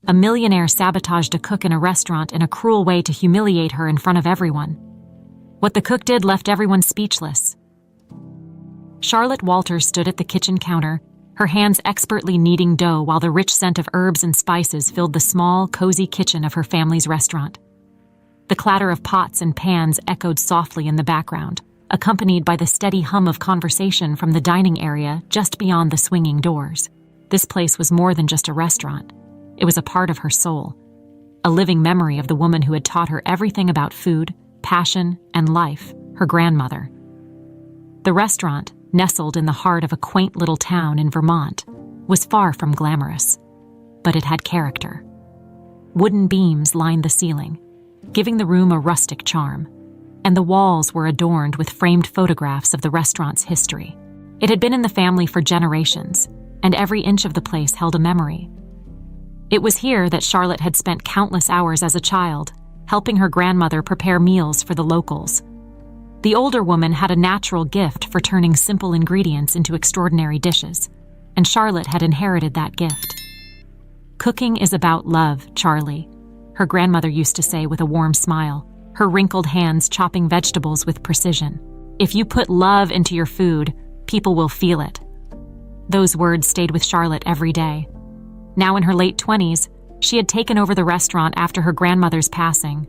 A millionaire sabotaged a cook in a restaurant in a cruel way to humiliate her in front of everyone. What the cook did left everyone speechless. Charlotte Walters stood at the kitchen counter, her hands expertly kneading dough while the rich scent of herbs and spices filled the small, cozy kitchen of her family's restaurant. The clatter of pots and pans echoed softly in the background, accompanied by the steady hum of conversation from the dining area just beyond the swinging doors. This place was more than just a restaurant. It was a part of her soul, a living memory of the woman who had taught her everything about food, passion, and life, her grandmother. The restaurant, nestled in the heart of a quaint little town in Vermont, was far from glamorous, but it had character. Wooden beams lined the ceiling, giving the room a rustic charm, and the walls were adorned with framed photographs of the restaurant's history. It had been in the family for generations, and every inch of the place held a memory. It was here that Charlotte had spent countless hours as a child, helping her grandmother prepare meals for the locals. The older woman had a natural gift for turning simple ingredients into extraordinary dishes, and Charlotte had inherited that gift. "Cooking is about love, Charlie," her grandmother used to say with a warm smile, her wrinkled hands chopping vegetables with precision. "If you put love into your food, people will feel it." Those words stayed with Charlotte every day. Now in her late 20s, she had taken over the restaurant after her grandmother's passing.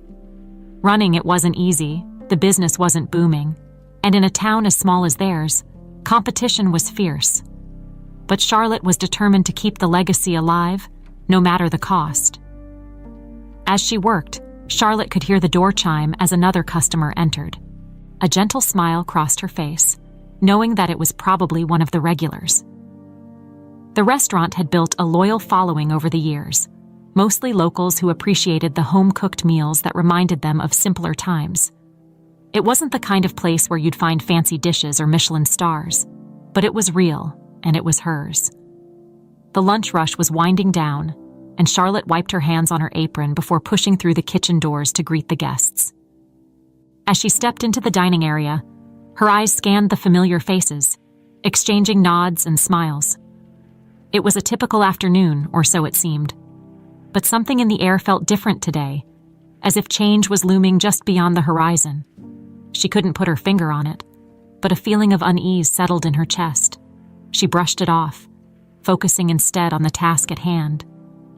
Running it wasn't easy, the business wasn't booming, and in a town as small as theirs, competition was fierce. But Charlotte was determined to keep the legacy alive, no matter the cost. As she worked, Charlotte could hear the door chime as another customer entered. A gentle smile crossed her face, knowing that it was probably one of the regulars. The restaurant had built a loyal following over the years, mostly locals who appreciated the home-cooked meals that reminded them of simpler times. It wasn't the kind of place where you'd find fancy dishes or Michelin stars, but it was real, and it was hers. The lunch rush was winding down, and Charlotte wiped her hands on her apron before pushing through the kitchen doors to greet the guests. As she stepped into the dining area, her eyes scanned the familiar faces, exchanging nods and smiles. It was a typical afternoon, or so it seemed. But something in the air felt different today, as if change was looming just beyond the horizon. She couldn't put her finger on it, but a feeling of unease settled in her chest. She brushed it off, focusing instead on the task at hand,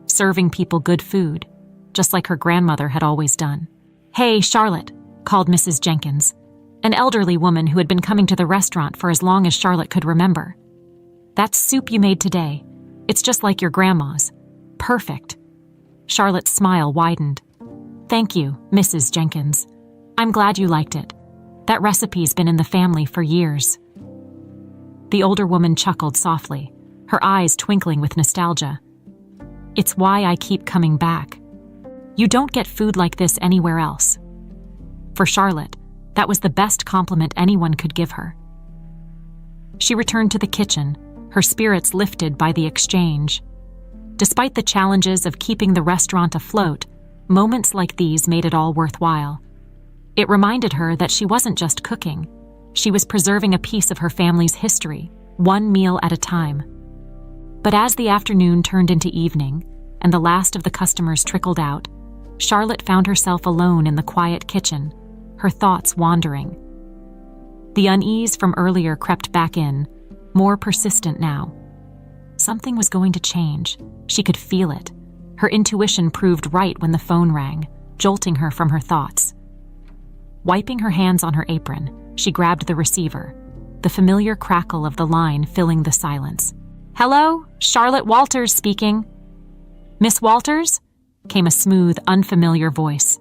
serving people good food, just like her grandmother had always done. "Hey, Charlotte," called Mrs. Jenkins, an elderly woman who had been coming to the restaurant for as long as Charlotte could remember. "That soup you made today, it's just like your grandma's. Perfect." Charlotte's smile widened. "Thank you, Mrs. Jenkins. I'm glad you liked it. That recipe's been in the family for years." The older woman chuckled softly, her eyes twinkling with nostalgia. "It's why I keep coming back. You don't get food like this anywhere else." For Charlotte, that was the best compliment anyone could give her. She returned to the kitchen, her spirits lifted by the exchange. Despite the challenges of keeping the restaurant afloat, moments like these made it all worthwhile. It reminded her that she wasn't just cooking. She was preserving a piece of her family's history, one meal at a time. But as the afternoon turned into evening, and the last of the customers trickled out, Charlotte found herself alone in the quiet kitchen, her thoughts wandering. The unease from earlier crept back in, more persistent now. Something was going to change. She could feel it. Her intuition proved right when the phone rang, jolting her from her thoughts. Wiping her hands on her apron, she grabbed the receiver, the familiar crackle of the line filling the silence. "Hello, Charlotte Walters speaking." "Miss Walters?" came a smooth, unfamiliar voice.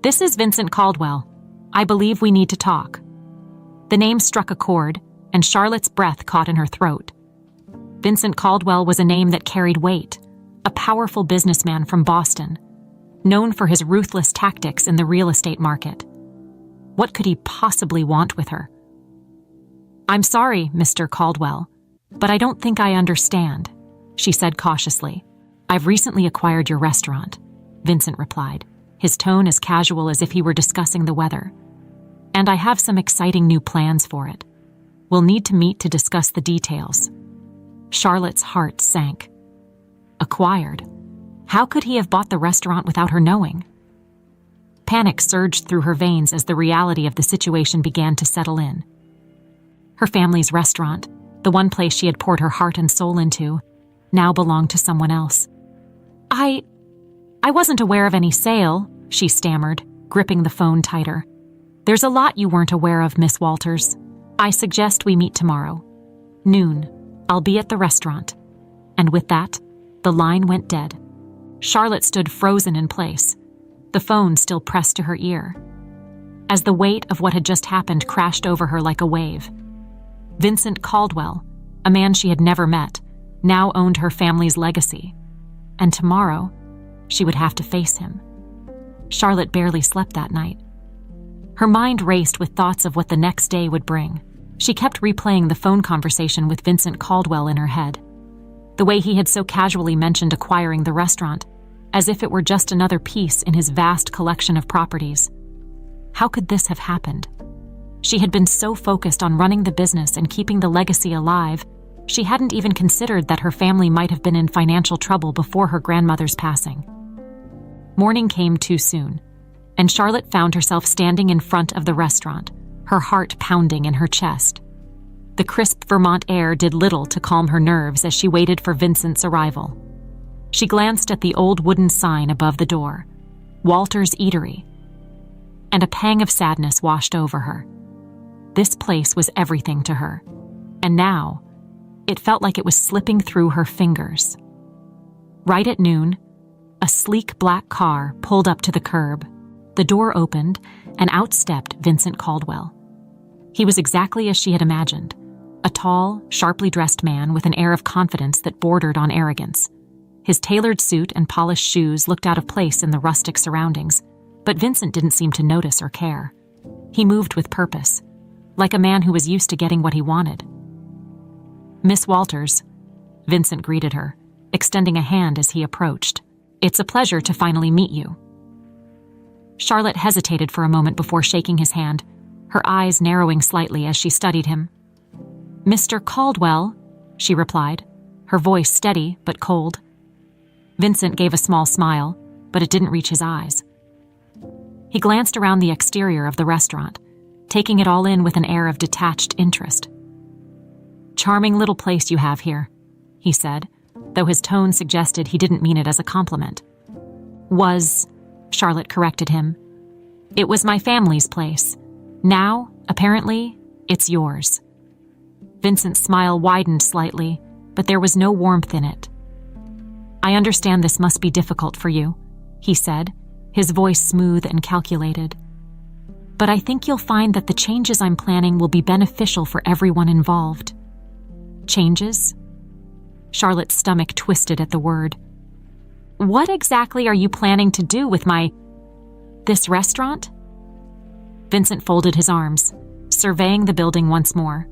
"This is Vincent Caldwell. I believe we need to talk." The name struck a chord, and Charlotte's breath caught in her throat. Vincent Caldwell was a name that carried weight, a powerful businessman from Boston, known for his ruthless tactics in the real estate market. What could he possibly want with her? "I'm sorry, Mr. Caldwell, but I don't think I understand," she said cautiously. "I've recently acquired your restaurant," Vincent replied, his tone as casual as if he were discussing the weather. "And I have some exciting new plans for it. We'll need to meet to discuss the details." Charlotte's heart sank. Acquired? How could he have bought the restaurant without her knowing? Panic surged through her veins as the reality of the situation began to settle in. Her family's restaurant, the one place she had poured her heart and soul into, now belonged to someone else. I wasn't aware of any sale," she stammered, gripping the phone tighter. "There's a lot you weren't aware of, Miss Walters. I suggest we meet tomorrow. Noon. I'll be at the restaurant." And with that, the line went dead. Charlotte stood frozen in place, the phone still pressed to her ear, as the weight of what had just happened crashed over her like a wave. Vincent Caldwell, a man she had never met, now owned her family's legacy. And tomorrow, she would have to face him. Charlotte barely slept that night. Her mind raced with thoughts of what the next day would bring. She kept replaying the phone conversation with Vincent Caldwell in her head. The way he had so casually mentioned acquiring the restaurant, as if it were just another piece in his vast collection of properties. How could this have happened? She had been so focused on running the business and keeping the legacy alive, she hadn't even considered that her family might have been in financial trouble before her grandmother's passing. Morning came too soon, and Charlotte found herself standing in front of the restaurant, her heart pounding in her chest. The crisp Vermont air did little to calm her nerves as she waited for Vincent's arrival. She glanced at the old wooden sign above the door, Walter's Eatery, and a pang of sadness washed over her. This place was everything to her, and now, it felt like it was slipping through her fingers. Right at noon, a sleek black car pulled up to the curb. The door opened, and out stepped Vincent Caldwell. He was exactly as she had imagined, a tall, sharply dressed man with an air of confidence that bordered on arrogance. His tailored suit and polished shoes looked out of place in the rustic surroundings, but Vincent didn't seem to notice or care. He moved with purpose, like a man who was used to getting what he wanted. "Miss Walters," Vincent greeted her, extending a hand as he approached. "It's a pleasure to finally meet you." Charlotte hesitated for a moment before shaking his hand, her eyes narrowing slightly as she studied him. "Mr. Caldwell," she replied, her voice steady but cold. Vincent gave a small smile, but it didn't reach his eyes. He glanced around the exterior of the restaurant, taking it all in with an air of detached interest. "Charming little place you have here," he said, though his tone suggested he didn't mean it as a compliment. Charlotte corrected him. "It was my family's place. Now, apparently, it's yours." Vincent's smile widened slightly, but there was no warmth in it. "I understand this must be difficult for you," he said, his voice smooth and calculated. "But I think you'll find that the changes I'm planning will be beneficial for everyone involved." "Changes?" Charlotte's stomach twisted at the word. "What exactly are you planning to do with this restaurant?" Vincent folded his arms, surveying the building once more.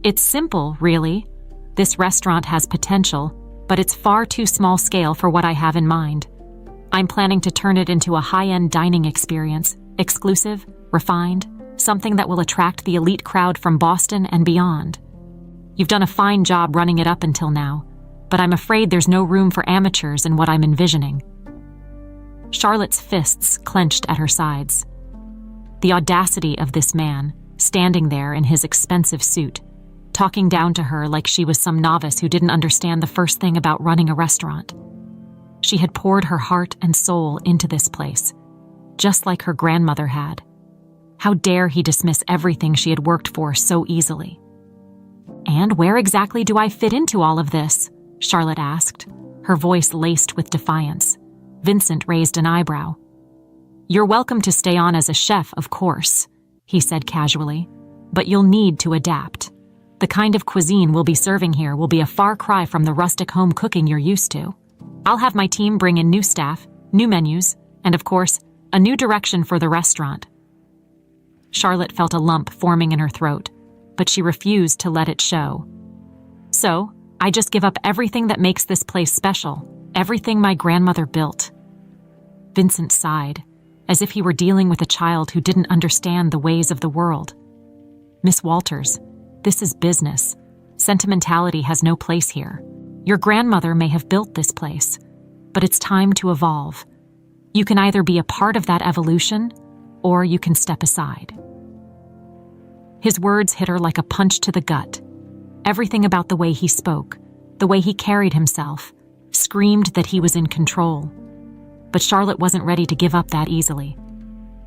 "It's simple, really. This restaurant has potential, but it's far too small scale for what I have in mind. I'm planning to turn it into a high-end dining experience, exclusive, refined, something that will attract the elite crowd from Boston and beyond. You've done a fine job running it up until now, but I'm afraid there's no room for amateurs in what I'm envisioning." Charlotte's fists clenched at her sides. The audacity of this man, standing there in his expensive suit, talking down to her like she was some novice who didn't understand the first thing about running a restaurant. She had poured her heart and soul into this place, just like her grandmother had. How dare he dismiss everything she had worked for so easily? "And where exactly do I fit into all of this?" Charlotte asked, her voice laced with defiance. Vincent raised an eyebrow. "You're welcome to stay on as a chef, of course," he said casually, "but you'll need to adapt. The kind of cuisine we'll be serving here will be a far cry from the rustic home cooking you're used to. I'll have my team bring in new staff, new menus, and of course, a new direction for the restaurant." Charlotte felt a lump forming in her throat, but she refused to let it show. "So, I just give up everything that makes this place special, everything my grandmother built." Vincent sighed, as if he were dealing with a child who didn't understand the ways of the world. "Miss Walters, this is business. Sentimentality has no place here. Your grandmother may have built this place, but it's time to evolve. You can either be a part of that evolution, or you can step aside." His words hit her like a punch to the gut. Everything about the way he spoke, the way he carried himself, screamed that he was in control. But Charlotte wasn't ready to give up that easily.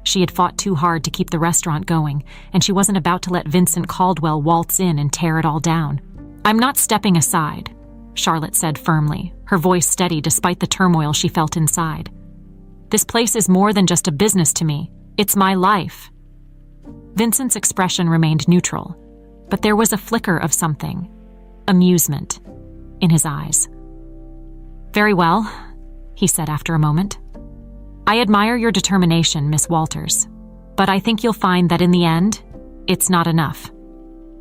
She had fought too hard to keep the restaurant going, and she wasn't about to let Vincent Caldwell waltz in and tear it all down. "I'm not stepping aside," Charlotte said firmly, her voice steady despite the turmoil she felt inside. "This place is more than just a business to me. It's my life." Vincent's expression remained neutral, but there was a flicker of something, amusement, in his eyes. "Very well," he said after a moment. "I admire your determination, Miss Walters, but I think you'll find that in the end, it's not enough.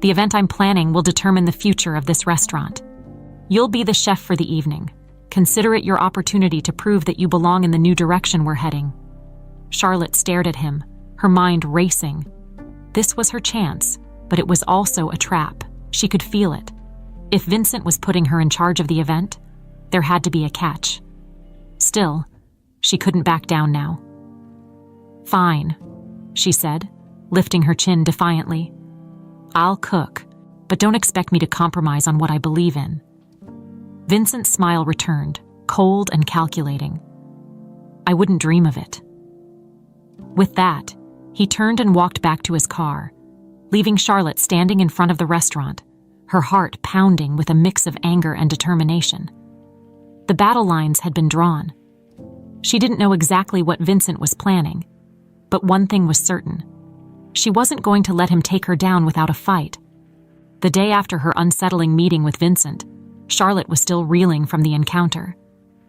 The event I'm planning will determine the future of this restaurant. You'll be the chef for the evening. Consider it your opportunity to prove that you belong in the new direction we're heading." Charlotte stared at him, her mind racing. This was her chance, but it was also a trap. She could feel it. If Vincent was putting her in charge of the event, there had to be a catch. Still, she couldn't back down now. "Fine," she said, lifting her chin defiantly. "I'll cook, but don't expect me to compromise on what I believe in." Vincent's smile returned, cold and calculating. "I wouldn't dream of it." With that, he turned and walked back to his car, leaving Charlotte standing in front of the restaurant, her heart pounding with a mix of anger and determination. The battle lines had been drawn. She didn't know exactly what Vincent was planning, but one thing was certain. She wasn't going to let him take her down without a fight. The day after her unsettling meeting with Vincent, Charlotte was still reeling from the encounter.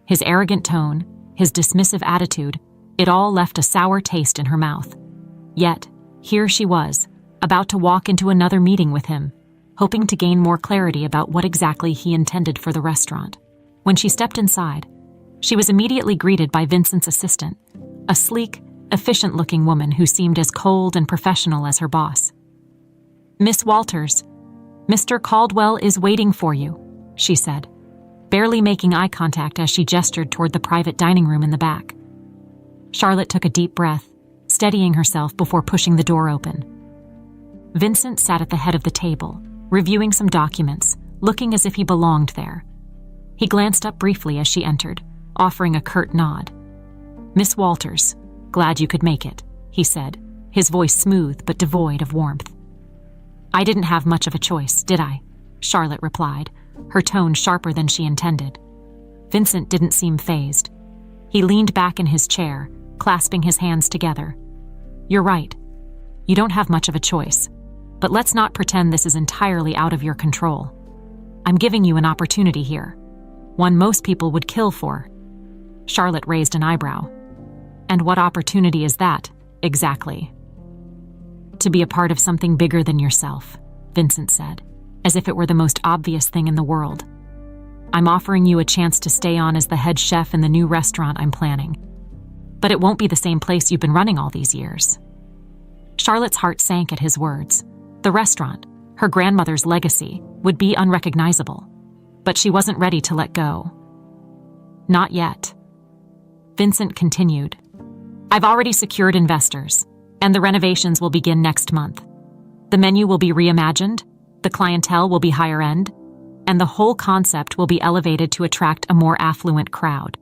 His arrogant tone, his dismissive attitude, it all left a sour taste in her mouth. Yet, here she was, about to walk into another meeting with him, hoping to gain more clarity about what exactly he intended for the restaurant. When she stepped inside, she was immediately greeted by Vincent's assistant, a sleek, efficient-looking woman who seemed as cold and professional as her boss. "Miss Walters, Mr. Caldwell is waiting for you," she said, barely making eye contact as she gestured toward the private dining room in the back. Charlotte took a deep breath, steadying herself before pushing the door open. Vincent sat at the head of the table, reviewing some documents, looking as if he belonged there. He glanced up briefly as she entered, offering a curt nod. "Miss Walters, glad you could make it," he said, his voice smooth but devoid of warmth. "I didn't have much of a choice, did I?" Charlotte replied, her tone sharper than she intended. Vincent didn't seem fazed. He leaned back in his chair, clasping his hands together. "You're right. You don't have much of a choice. But let's not pretend this is entirely out of your control. I'm giving you an opportunity here, one most people would kill for." Charlotte raised an eyebrow. "And what opportunity is that, exactly?" "To be a part of something bigger than yourself," Vincent said, as if it were the most obvious thing in the world. "I'm offering you a chance to stay on as the head chef in the new restaurant I'm planning. But it won't be the same place you've been running all these years." Charlotte's heart sank at his words. The restaurant, her grandmother's legacy, would be unrecognizable. But she wasn't ready to let go. "Not yet." Vincent continued. "I've already secured investors, and the renovations will begin next month. The menu will be reimagined, the clientele will be higher end, and the whole concept will be elevated to attract a more affluent crowd."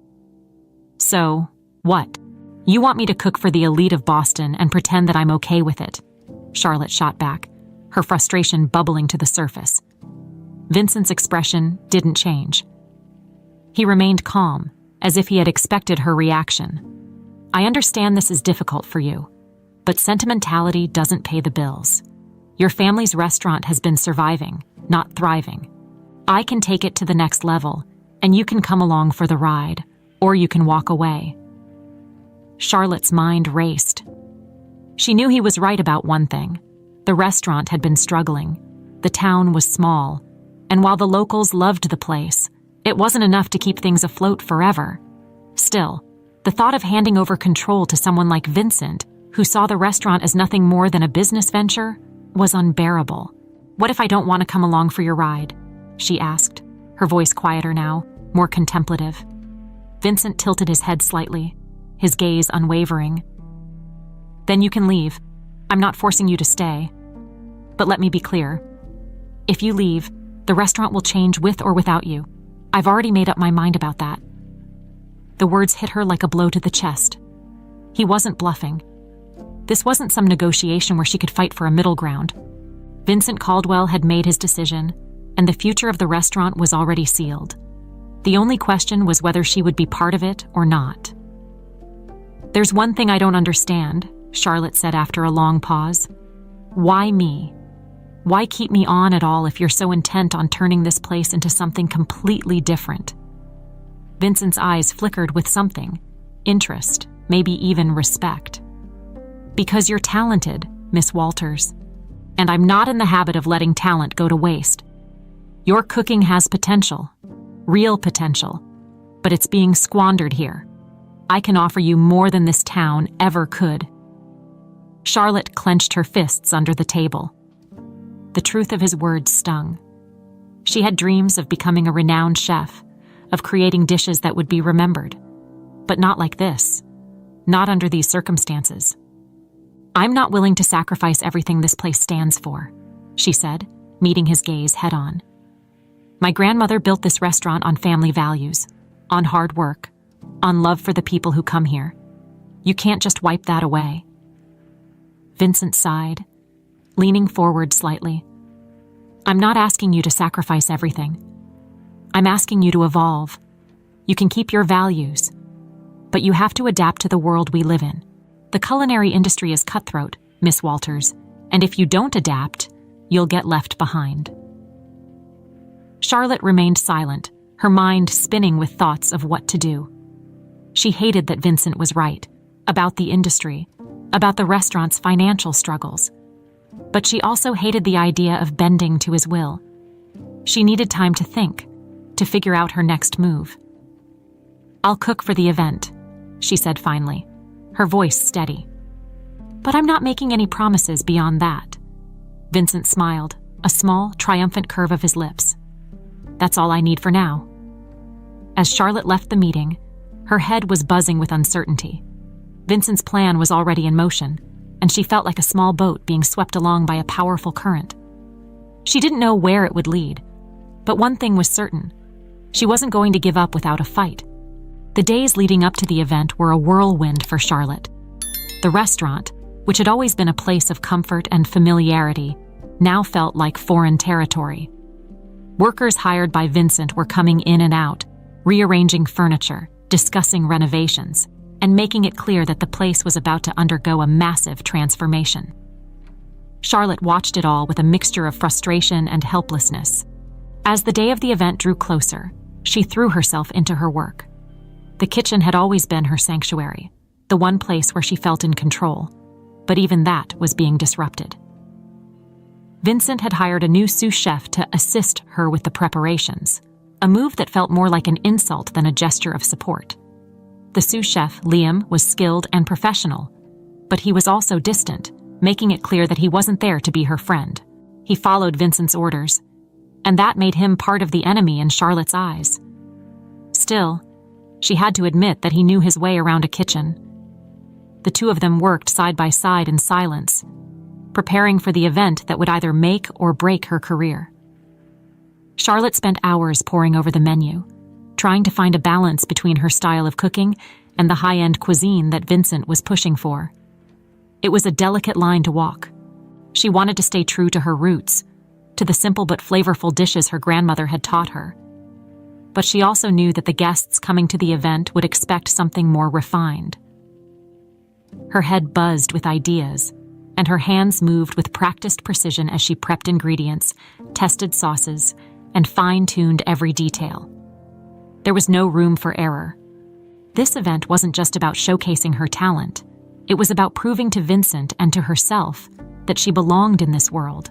"So, what? You want me to cook for the elite of Boston and pretend that I'm okay with it?" Charlotte shot back, her frustration bubbling to the surface. Vincent's expression didn't change. He remained calm, as if he had expected her reaction. "I understand this is difficult for you, but sentimentality doesn't pay the bills. Your family's restaurant has been surviving, not thriving. I can take it to the next level, and you can come along for the ride, or you can walk away." Charlotte's mind raced. She knew he was right about one thing. The restaurant had been struggling. The town was small, and while the locals loved the place, it wasn't enough to keep things afloat forever. Still, the thought of handing over control to someone like Vincent, who saw the restaurant as nothing more than a business venture, was unbearable. "What if I don't want to come along for your ride?" she asked, her voice quieter now, more contemplative. Vincent tilted his head slightly, his gaze unwavering. "Then you can leave. I'm not forcing you to stay. But let me be clear. If you leave, the restaurant will change with or without you. I've already made up my mind about that." The words hit her like a blow to the chest. He wasn't bluffing. This wasn't some negotiation where she could fight for a middle ground. Vincent Caldwell had made his decision, and the future of the restaurant was already sealed. The only question was whether she would be part of it or not. "There's one thing I don't understand," Charlotte said after a long pause. "Why me? Why keep me on at all if you're so intent on turning this place into something completely different?" Vincent's eyes flickered with something, interest, maybe even respect. "Because you're talented, Miss Walters, and I'm not in the habit of letting talent go to waste. Your cooking has potential, real potential, but it's being squandered here. I can offer you more than this town ever could." Charlotte clenched her fists under the table. The truth of his words stung. She had dreams of becoming a renowned chef, of creating dishes that would be remembered. But not like this. Not under these circumstances. "I'm not willing to sacrifice everything this place stands for," she said, meeting his gaze head-on. "My grandmother built this restaurant on family values, on hard work, on love for the people who come here. You can't just wipe that away." Vincent sighed, leaning forward slightly. "I'm not asking you to sacrifice everything. I'm asking you to evolve. You can keep your values, but you have to adapt to the world we live in. The culinary industry is cutthroat, Miss Walters, and if you don't adapt, you'll get left behind." Charlotte remained silent, her mind spinning with thoughts of what to do. She hated that Vincent was right, about the industry, about the restaurant's financial struggles. But she also hated the idea of bending to his will. She needed time to think, to figure out her next move. "I'll cook for the event," she said finally, her voice steady. "But I'm not making any promises beyond that." Vincent smiled, a small, triumphant curve of his lips. "That's all I need for now." As Charlotte left the meeting, her head was buzzing with uncertainty. Vincent's plan was already in motion, and she felt like a small boat being swept along by a powerful current. She didn't know where it would lead, but one thing was certain. She wasn't going to give up without a fight. The days leading up to the event were a whirlwind for Charlotte. The restaurant, which had always been a place of comfort and familiarity, now felt like foreign territory. Workers hired by Vincent were coming in and out, rearranging furniture, discussing renovations, and making it clear that the place was about to undergo a massive transformation. Charlotte watched it all with a mixture of frustration and helplessness. As the day of the event drew closer, she threw herself into her work. The kitchen had always been her sanctuary, the one place where she felt in control, but even that was being disrupted. Vincent had hired a new sous chef to assist her with the preparations, a move that felt more like an insult than a gesture of support. The sous chef, Liam, was skilled and professional, but he was also distant, making it clear that he wasn't there to be her friend. He followed Vincent's orders, and that made him part of the enemy in Charlotte's eyes. Still, she had to admit that he knew his way around a kitchen. The two of them worked side by side in silence, preparing for the event that would either make or break her career. Charlotte spent hours poring over the menu, trying to find a balance between her style of cooking and the high-end cuisine that Vincent was pushing for. It was a delicate line to walk. She wanted to stay true to her roots, to the simple but flavorful dishes her grandmother had taught her. But she also knew that the guests coming to the event would expect something more refined. Her head buzzed with ideas, and her hands moved with practiced precision as she prepped ingredients, tested sauces, and fine-tuned every detail. There was no room for error. This event wasn't just about showcasing her talent. It was about proving to Vincent and to herself that she belonged in this world.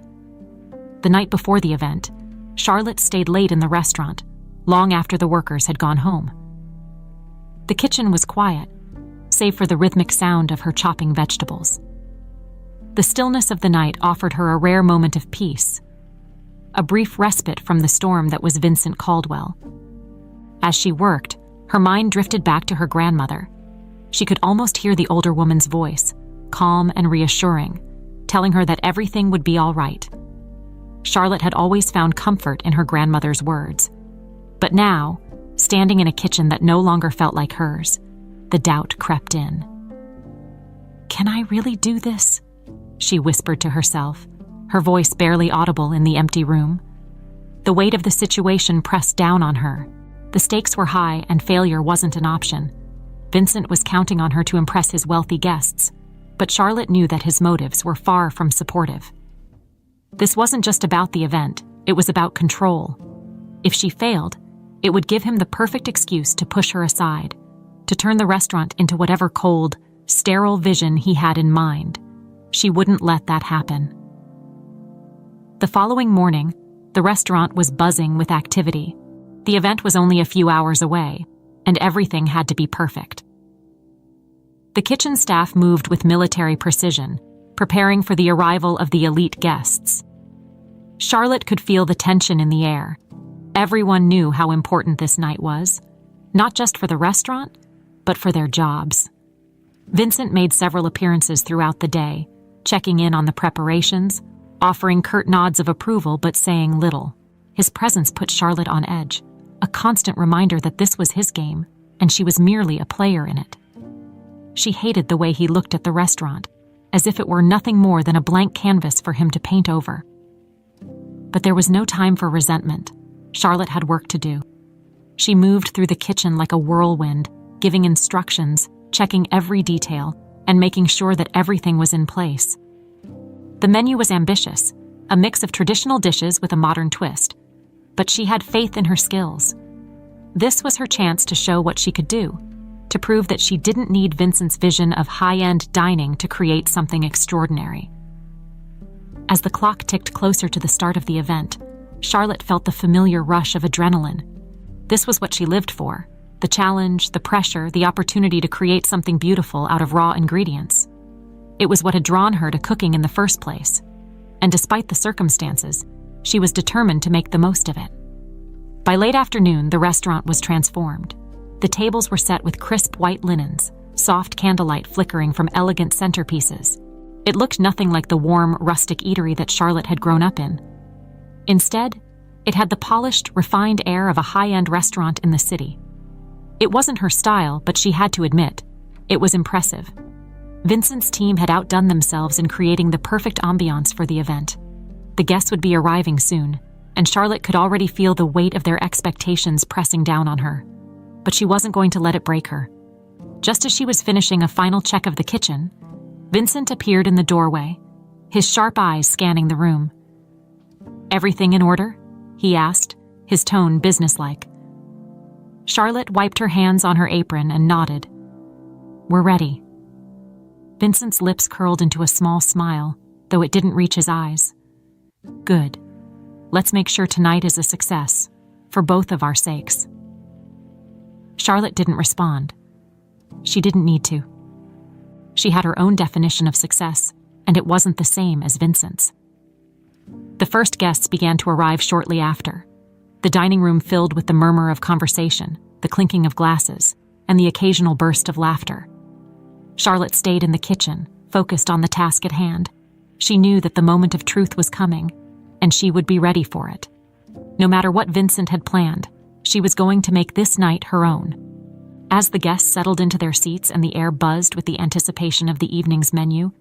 The night before the event, Charlotte stayed late in the restaurant, long after the workers had gone home. The kitchen was quiet, save for the rhythmic sound of her chopping vegetables. The stillness of the night offered her a rare moment of peace, a brief respite from the storm that was Vincent Caldwell. As she worked, Her mind drifted back to her grandmother. She could almost hear the older woman's voice, calm and reassuring, telling her that everything would be all right. Charlotte had always found comfort in her grandmother's words. But now, standing in a kitchen that no longer felt like hers, the doubt crept in. "Can I really do this?" she whispered to herself, her voice barely audible in the empty room. The weight of the situation pressed down on her. The stakes were high and failure wasn't an option. Vincent was counting on her to impress his wealthy guests, but Charlotte knew that his motives were far from supportive. This wasn't just about the event, it was about control. If she failed, it would give him the perfect excuse to push her aside, to turn the restaurant into whatever cold, sterile vision he had in mind. She wouldn't let that happen. The following morning, the restaurant was buzzing with activity. The event was only a few hours away, and everything had to be perfect. The kitchen staff moved with military precision, preparing for the arrival of the elite guests. Charlotte could feel the tension in the air. Everyone knew how important this night was, not just for the restaurant, but for their jobs. Vincent made several appearances throughout the day, checking in on the preparations, offering curt nods of approval but saying little. His presence put Charlotte on edge, a constant reminder that this was his game, and she was merely a player in it. She hated the way he looked at the restaurant, as if it were nothing more than a blank canvas for him to paint over. But there was no time for resentment. Charlotte had work to do. She moved through the kitchen like a whirlwind, giving instructions, checking every detail, and making sure that everything was in place. The menu was ambitious, a mix of traditional dishes with a modern twist, but she had faith in her skills. This was her chance to show what she could do, to prove that she didn't need Vincent's vision of high-end dining to create something extraordinary. As the clock ticked closer to the start of the event, Charlotte felt the familiar rush of adrenaline. This was what she lived for: the challenge, the pressure, the opportunity to create something beautiful out of raw ingredients. It was what had drawn her to cooking in the first place, and despite the circumstances, she was determined to make the most of it. By late afternoon, the restaurant was transformed. The tables were set with crisp white linens, soft candlelight flickering from elegant centerpieces. It looked nothing like the warm, rustic eatery that Charlotte had grown up in. Instead, it had the polished, refined air of a high-end restaurant in the city. It wasn't her style, but she had to admit, it was impressive. Vincent's team had outdone themselves in creating the perfect ambiance for the event. The guests would be arriving soon, and Charlotte could already feel the weight of their expectations pressing down on her. But she wasn't going to let it break her. Just as she was finishing a final check of the kitchen, Vincent appeared in the doorway, his sharp eyes scanning the room. "Everything in order?" he asked, his tone businesslike. Charlotte wiped her hands on her apron and nodded. "We're ready." Vincent's lips curled into a small smile, though it didn't reach his eyes. "Good. Let's make sure tonight is a success, for both of our sakes." Charlotte didn't respond. She didn't need to. She had her own definition of success, and it wasn't the same as Vincent's. The first guests began to arrive shortly after, the dining room filled with the murmur of conversation, the clinking of glasses, and the occasional burst of laughter. Charlotte stayed in the kitchen, focused on the task at hand. She knew that the moment of truth was coming, and she would be ready for it. No matter what Vincent had planned, she was going to make this night her own. As the guests settled into their seats and the air buzzed with the anticipation of the evening's menu,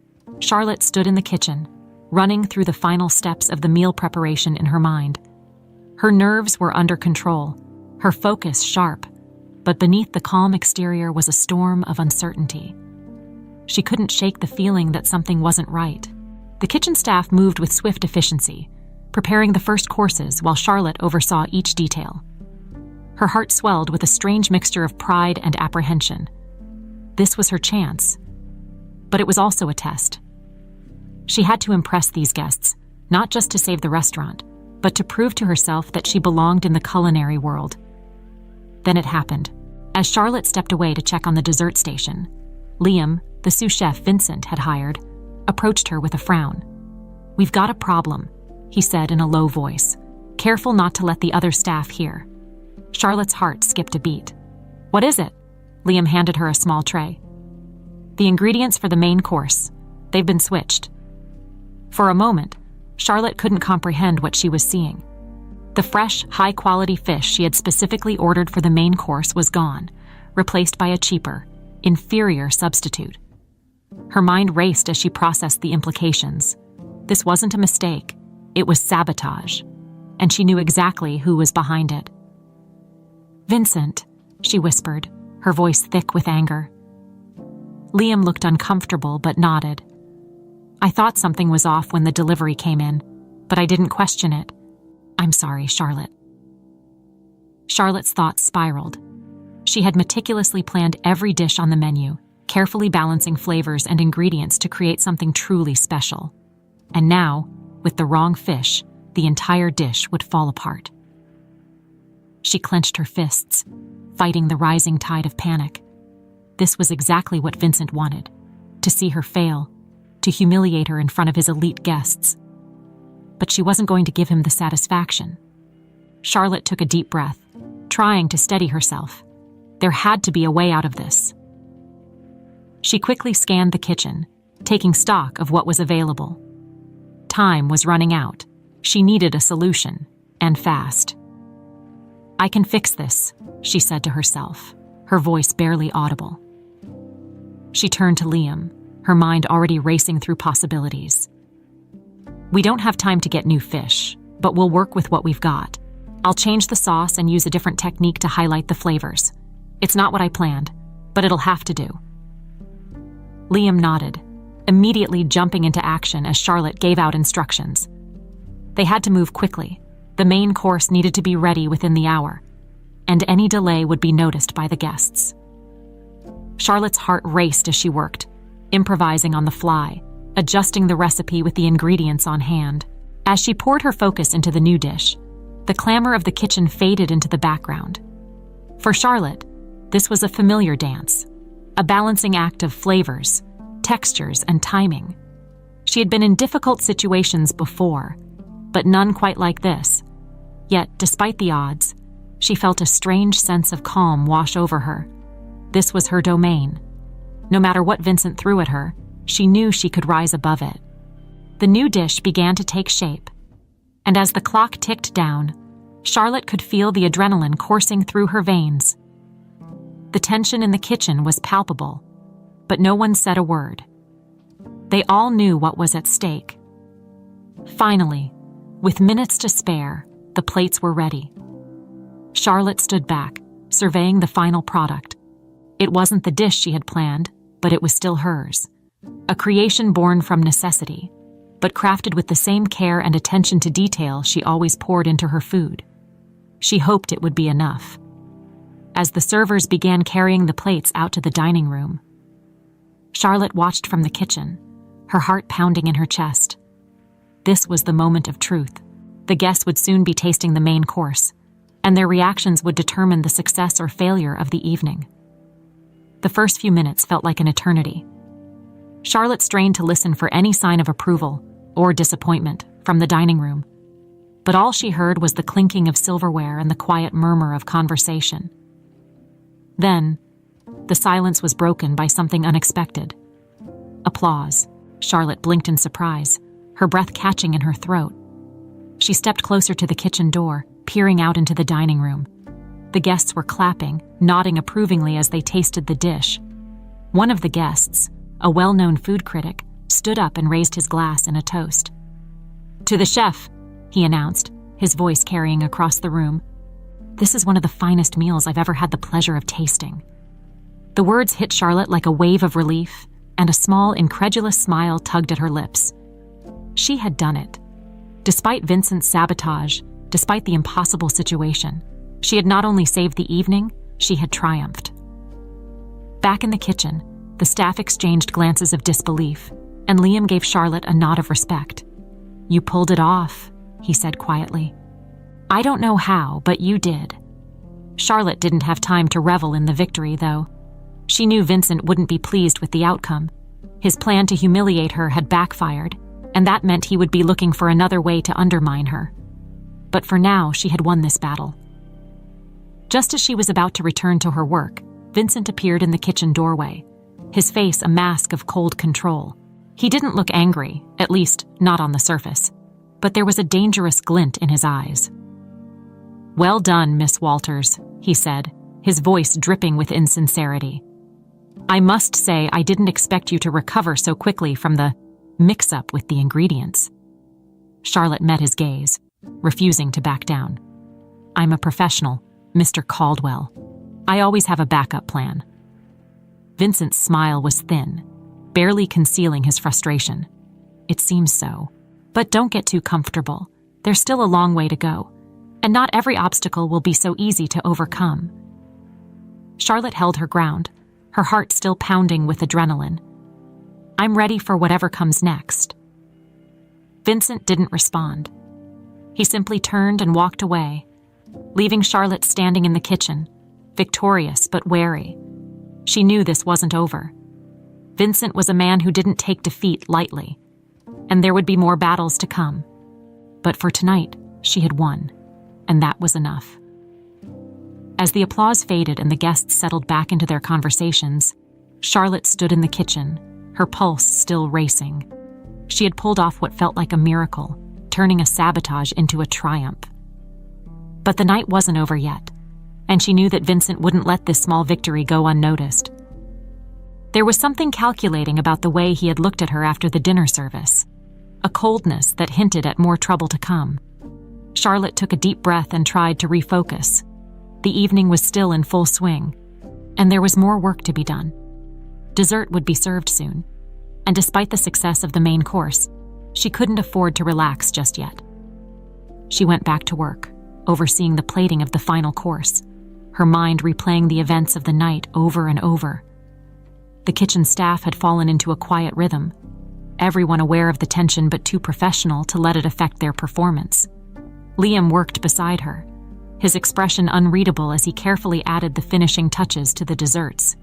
Charlotte stood in the kitchen, running through the final steps of the meal preparation in her mind. Her nerves were under control, her focus sharp, but beneath the calm exterior was a storm of uncertainty. She couldn't shake the feeling that something wasn't right. The kitchen staff moved with swift efficiency, preparing the first courses while Charlotte oversaw each detail. Her heart swelled with a strange mixture of pride and apprehension. This was her chance, but it was also a test. She had to impress these guests, not just to save the restaurant, but to prove to herself that she belonged in the culinary world. Then it happened. As Charlotte stepped away to check on the dessert station, Liam, the sous chef Vincent had hired, approached her with a frown. "We've got a problem," he said in a low voice, careful not to let the other staff hear. Charlotte's heart skipped a beat. "What is it?" Liam handed her a small tray. "The ingredients for the main course. They've been switched." For a moment, Charlotte couldn't comprehend what she was seeing. The fresh, high-quality fish she had specifically ordered for the main course was gone, replaced by a cheaper, inferior substitute. Her mind raced as she processed the implications. This wasn't a mistake, it was sabotage, and she knew exactly who was behind it. "Vincent," she whispered, her voice thick with anger. Liam looked uncomfortable but nodded. "I thought something was off when the delivery came in, but I didn't question it. I'm sorry, Charlotte." Charlotte's thoughts spiraled. She had meticulously planned every dish on the menu, carefully balancing flavors and ingredients to create something truly special. And now, with the wrong fish, the entire dish would fall apart. She clenched her fists, fighting the rising tide of panic. This was exactly what Vincent wanted, to see her fail, to humiliate her in front of his elite guests. But she wasn't going to give him the satisfaction. Charlotte took a deep breath, trying to steady herself. There had to be a way out of this. She quickly scanned the kitchen, taking stock of what was available. Time was running out. She needed a solution, and fast. "I can fix this," she said to herself, her voice barely audible. She turned to Liam, her mind already racing through possibilities. "We don't have time to get new fish, but we'll work with what we've got. I'll change the sauce and use a different technique to highlight the flavors. It's not what I planned, but it'll have to do." Liam nodded, immediately jumping into action as Charlotte gave out instructions. They had to move quickly. The main course needed to be ready within the hour, and any delay would be noticed by the guests. Charlotte's heart raced as she worked, improvising on the fly, adjusting the recipe with the ingredients on hand. As she poured her focus into the new dish, the clamor of the kitchen faded into the background. For Charlotte, this was a familiar dance, a balancing act of flavors, textures, and timing. She had been in difficult situations before, but none quite like this. Yet, despite the odds, she felt a strange sense of calm wash over her. This was her domain. No matter what Vincent threw at her, she knew she could rise above it. The new dish began to take shape, and as the clock ticked down, Charlotte could feel the adrenaline coursing through her veins. The tension in the kitchen was palpable, but no one said a word. They all knew what was at stake. Finally, with minutes to spare, the plates were ready. Charlotte stood back, surveying the final product. It wasn't the dish she had planned, but it was still hers. A creation born from necessity, but crafted with the same care and attention to detail she always poured into her food. She hoped it would be enough. As the servers began carrying the plates out to the dining room, Charlotte watched from the kitchen, her heart pounding in her chest. This was the moment of truth. The guests would soon be tasting the main course, and their reactions would determine the success or failure of the evening. The first few minutes felt like an eternity. Charlotte strained to listen for any sign of approval or disappointment from the dining room, but all she heard was the clinking of silverware and the quiet murmur of conversation. Then, the silence was broken by something unexpected. Applause. Charlotte blinked in surprise, her breath catching in her throat. She stepped closer to the kitchen door, peering out into the dining room. The guests were clapping, nodding approvingly as they tasted the dish. One of the guests, a well-known food critic, stood up and raised his glass in a toast. "To the chef," he announced, his voice carrying across the room. "This is one of the finest meals I've ever had the pleasure of tasting." The words hit Charlotte like a wave of relief, and a small, incredulous smile tugged at her lips. She had done it. Despite Vincent's sabotage, despite the impossible situation, she had not only saved the evening, she had triumphed. Back in the kitchen, the staff exchanged glances of disbelief, and Liam gave Charlotte a nod of respect. "You pulled it off," he said quietly. "I don't know how, but you did." Charlotte didn't have time to revel in the victory, though. She knew Vincent wouldn't be pleased with the outcome. His plan to humiliate her had backfired, and that meant he would be looking for another way to undermine her. But for now, she had won this battle. Just as she was about to return to her work, Vincent appeared in the kitchen doorway, his face a mask of cold control. He didn't look angry, at least not on the surface, but there was a dangerous glint in his eyes. "Well done, Miss Walters," he said, his voice dripping with insincerity. "I must say I didn't expect you to recover so quickly from the mix-up with the ingredients." Charlotte met his gaze, refusing to back down. "I'm a professional, Mr. Caldwell. I always have a backup plan." Vincent's smile was thin, barely concealing his frustration. "It seems so. But don't get too comfortable. There's still a long way to go, and not every obstacle will be so easy to overcome." Charlotte held her ground, her heart still pounding with adrenaline. "I'm ready for whatever comes next." Vincent didn't respond. He simply turned and walked away, leaving Charlotte standing in the kitchen, victorious but wary. She knew this wasn't over. Vincent was a man who didn't take defeat lightly, and there would be more battles to come. But for tonight, she had won, and that was enough. As the applause faded and the guests settled back into their conversations, Charlotte stood in the kitchen, her pulse still racing. She had pulled off what felt like a miracle, turning a sabotage into a triumph. But the night wasn't over yet, and she knew that Vincent wouldn't let this small victory go unnoticed. There was something calculating about the way he had looked at her after the dinner service, a coldness that hinted at more trouble to come. Charlotte took a deep breath and tried to refocus. The evening was still in full swing, and there was more work to be done. Dessert would be served soon, and despite the success of the main course, she couldn't afford to relax just yet. She went back to work, overseeing the plating of the final course, her mind replaying the events of the night over and over. The kitchen staff had fallen into a quiet rhythm, everyone aware of the tension but too professional to let it affect their performance. Liam worked beside her, his expression unreadable as he carefully added the finishing touches to the desserts.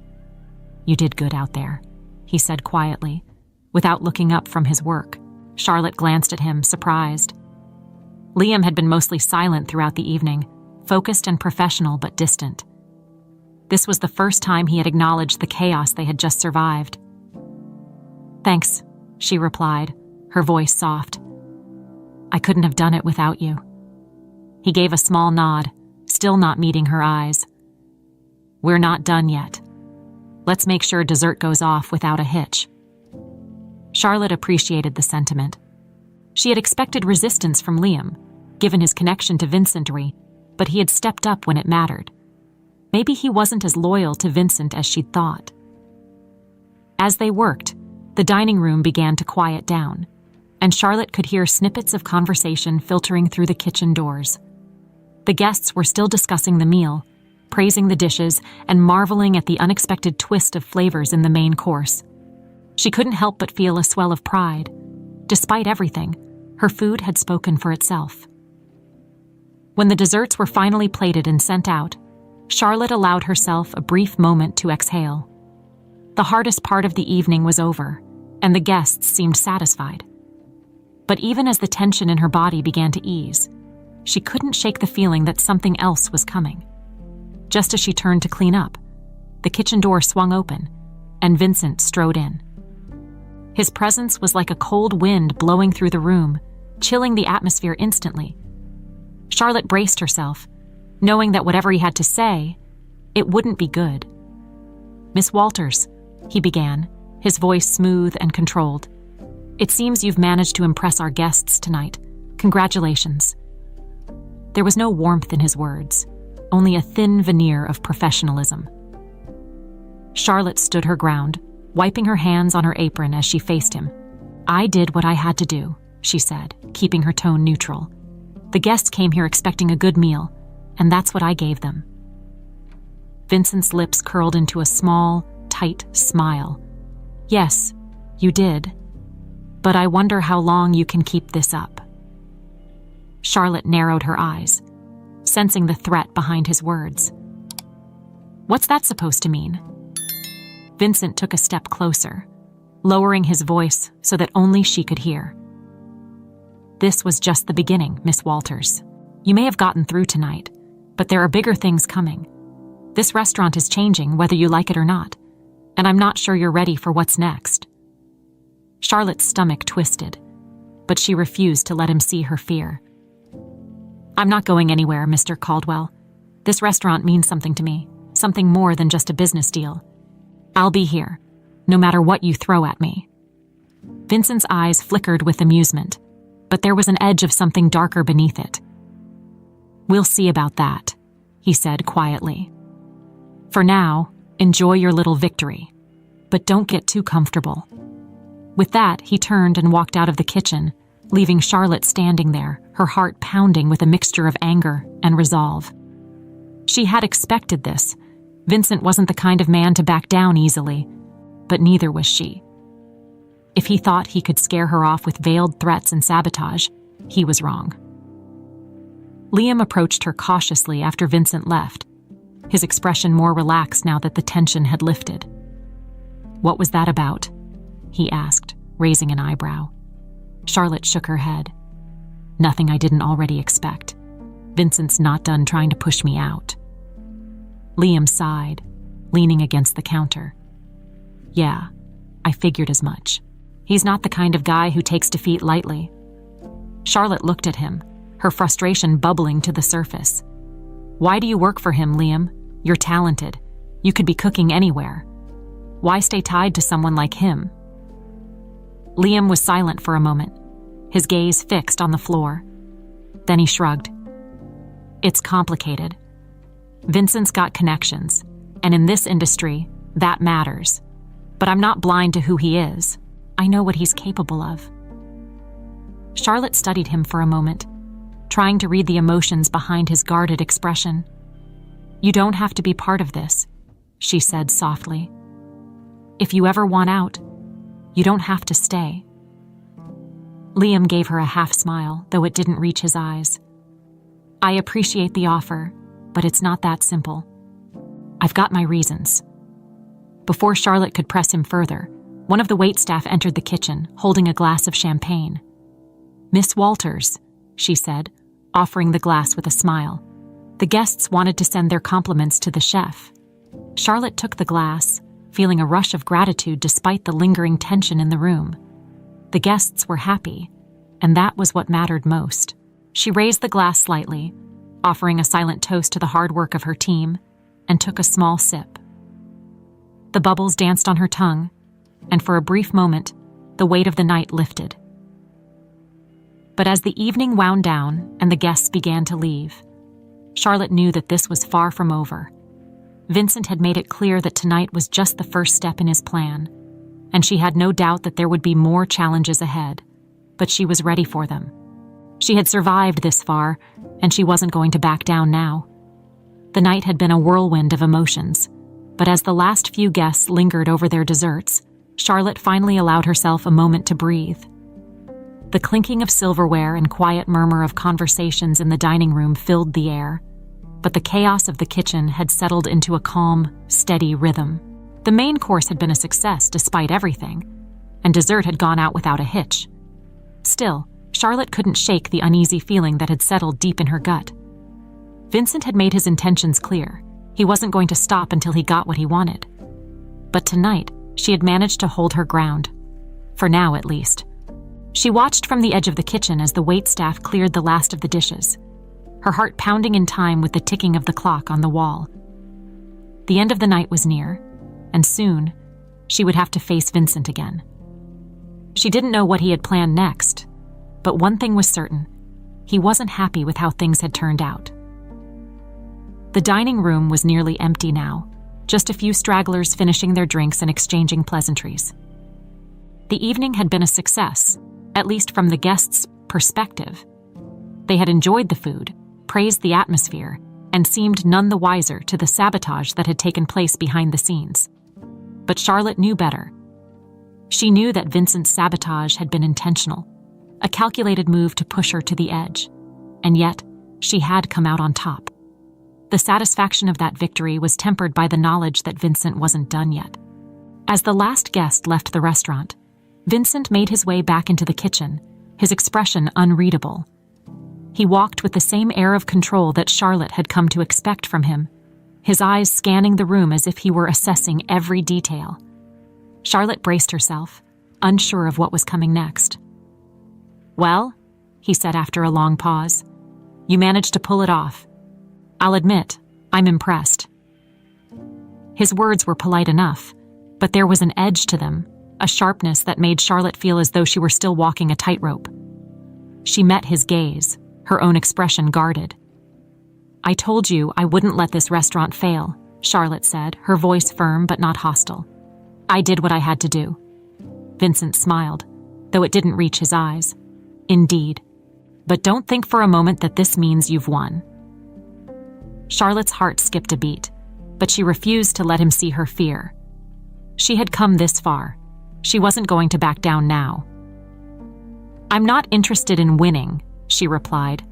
"You did good out there," he said quietly, without looking up from his work. Charlotte glanced at him, surprised. Liam had been mostly silent throughout the evening, focused and professional but distant. This was the first time he had acknowledged the chaos they had just survived. "Thanks," she replied, her voice soft. "I couldn't have done it without you." He gave a small nod, still not meeting her eyes. "We're not done yet. Let's make sure dessert goes off without a hitch." Charlotte appreciated the sentiment. She had expected resistance from Liam, given his connection to Vincentry, but he had stepped up when it mattered. Maybe he wasn't as loyal to Vincent as she'd thought. As they worked, the dining room began to quiet down, and Charlotte could hear snippets of conversation filtering through the kitchen doors. The guests were still discussing the meal, praising the dishes, and marveling at the unexpected twist of flavors in the main course. She couldn't help but feel a swell of pride. Despite everything, her food had spoken for itself. When the desserts were finally plated and sent out, Charlotte allowed herself a brief moment to exhale. The hardest part of the evening was over, and the guests seemed satisfied. But even as the tension in her body began to ease, she couldn't shake the feeling that something else was coming. Just as she turned to clean up, the kitchen door swung open, and Vincent strode in. His presence was like a cold wind blowing through the room, chilling the atmosphere instantly. Charlotte braced herself, knowing that whatever he had to say, it wouldn't be good. "Miss Walters," he began, his voice smooth and controlled. "It seems you've managed to impress our guests tonight. Congratulations." There was no warmth in his words, only a thin veneer of professionalism. Charlotte stood her ground, wiping her hands on her apron as she faced him. "I did what I had to do," she said, keeping her tone neutral. "The guests came here expecting a good meal, and that's what I gave them." Vincent's lips curled into a small, tight smile. "Yes, you did. But I wonder how long you can keep this up." Charlotte narrowed her eyes, sensing the threat behind his words. "What's that supposed to mean?" Vincent took a step closer, lowering his voice so that only she could hear. "This was just the beginning, Miss Walters. You may have gotten through tonight, But there are bigger things coming. This restaurant is changing whether you like it or not, and I'm not sure you're ready for what's next." Charlotte's stomach twisted, but she refused to let him see her fear. "I'm not going anywhere, Mr. Caldwell. This restaurant means something to me, something more than just a business deal. I'll be here, no matter what you throw at me." Vincent's eyes flickered with amusement, but there was an edge of something darker beneath it. "We'll see about that," he said quietly. "For now, enjoy your little victory, but don't get too comfortable." With that, he turned and walked out of the kitchen, leaving Charlotte standing there, her heart pounding with a mixture of anger and resolve. She had expected this. Vincent wasn't the kind of man to back down easily, but neither was she. If he thought he could scare her off with veiled threats and sabotage, he was wrong. Liam approached her cautiously after Vincent left, his expression more relaxed now that the tension had lifted. "What was that about?" he asked, raising an eyebrow. Charlotte shook her head. "Nothing I didn't already expect. Vincent's not done trying to push me out." Liam sighed, leaning against the counter. "Yeah, I figured as much. He's not the kind of guy who takes defeat lightly." Charlotte looked at him, her frustration bubbling to the surface. "Why do you work for him, Liam? You're talented. You could be cooking anywhere. Why stay tied to someone like him?" Liam was silent for a moment, his gaze fixed on the floor. Then he shrugged. "It's complicated. Vincent's got connections, and in this industry, that matters. But I'm not blind to who he is. I know what he's capable of." Charlotte studied him for a moment, trying to read the emotions behind his guarded expression. "You don't have to be part of this," she said softly. "If you ever want out, you don't have to stay." Liam gave her a half smile, though it didn't reach his eyes. "I appreciate the offer, but it's not that simple. I've got my reasons." Before Charlotte could press him further, one of the waitstaff entered the kitchen, holding a glass of champagne. "Miss Walters," she said, offering the glass with a smile. "The guests wanted to send their compliments to the chef." Charlotte took the glass, feeling a rush of gratitude despite the lingering tension in the room. The guests were happy, and that was what mattered most. She raised the glass slightly, offering a silent toast to the hard work of her team, and took a small sip. The bubbles danced on her tongue, and for a brief moment, the weight of the night lifted. But as the evening wound down and the guests began to leave, Charlotte knew that this was far from over. Vincent had made it clear that tonight was just the first step in his plan, and she had no doubt that there would be more challenges ahead, but she was ready for them. She had survived this far, and she wasn't going to back down now. The night had been a whirlwind of emotions, but as the last few guests lingered over their desserts, Charlotte finally allowed herself a moment to breathe. The clinking of silverware and quiet murmur of conversations in the dining room filled the air, but the chaos of the kitchen had settled into a calm, steady rhythm. The main course had been a success despite everything, and dessert had gone out without a hitch. Still, Charlotte couldn't shake the uneasy feeling that had settled deep in her gut. Vincent had made his intentions clear. He wasn't going to stop until he got what he wanted. But tonight, she had managed to hold her ground. For now, at least. She watched from the edge of the kitchen as the waitstaff cleared the last of the dishes, her heart pounding in time with the ticking of the clock on the wall. The end of the night was near, and soon, she would have to face Vincent again. She didn't know what he had planned next, but one thing was certain. He wasn't happy with how things had turned out. The dining room was nearly empty now, just a few stragglers finishing their drinks and exchanging pleasantries. The evening had been a success, at least from the guests' perspective. They had enjoyed the food, praised the atmosphere, and seemed none the wiser to the sabotage that had taken place behind the scenes. But Charlotte knew better. She knew that Vincent's sabotage had been intentional, a calculated move to push her to the edge, and yet she had come out on top. The satisfaction of that victory was tempered by the knowledge that Vincent wasn't done yet. As the last guest left the restaurant, Vincent made his way back into the kitchen, his expression unreadable. He walked with the same air of control that Charlotte had come to expect from him, his eyes scanning the room as if he were assessing every detail. Charlotte braced herself, unsure of what was coming next. "Well," he said after a long pause, "you managed to pull it off. I'll admit, I'm impressed." His words were polite enough, but there was an edge to them, a sharpness that made Charlotte feel as though she were still walking a tightrope. She met his gaze, her own expression guarded. "I told you I wouldn't let this restaurant fail," Charlotte said, her voice firm but not hostile. "I did what I had to do." Vincent smiled, though it didn't reach his eyes. "Indeed. But don't think for a moment that this means you've won." Charlotte's heart skipped a beat, but she refused to let him see her fear. She had come this far. She wasn't going to back down now. "I'm not interested in winning," she replied.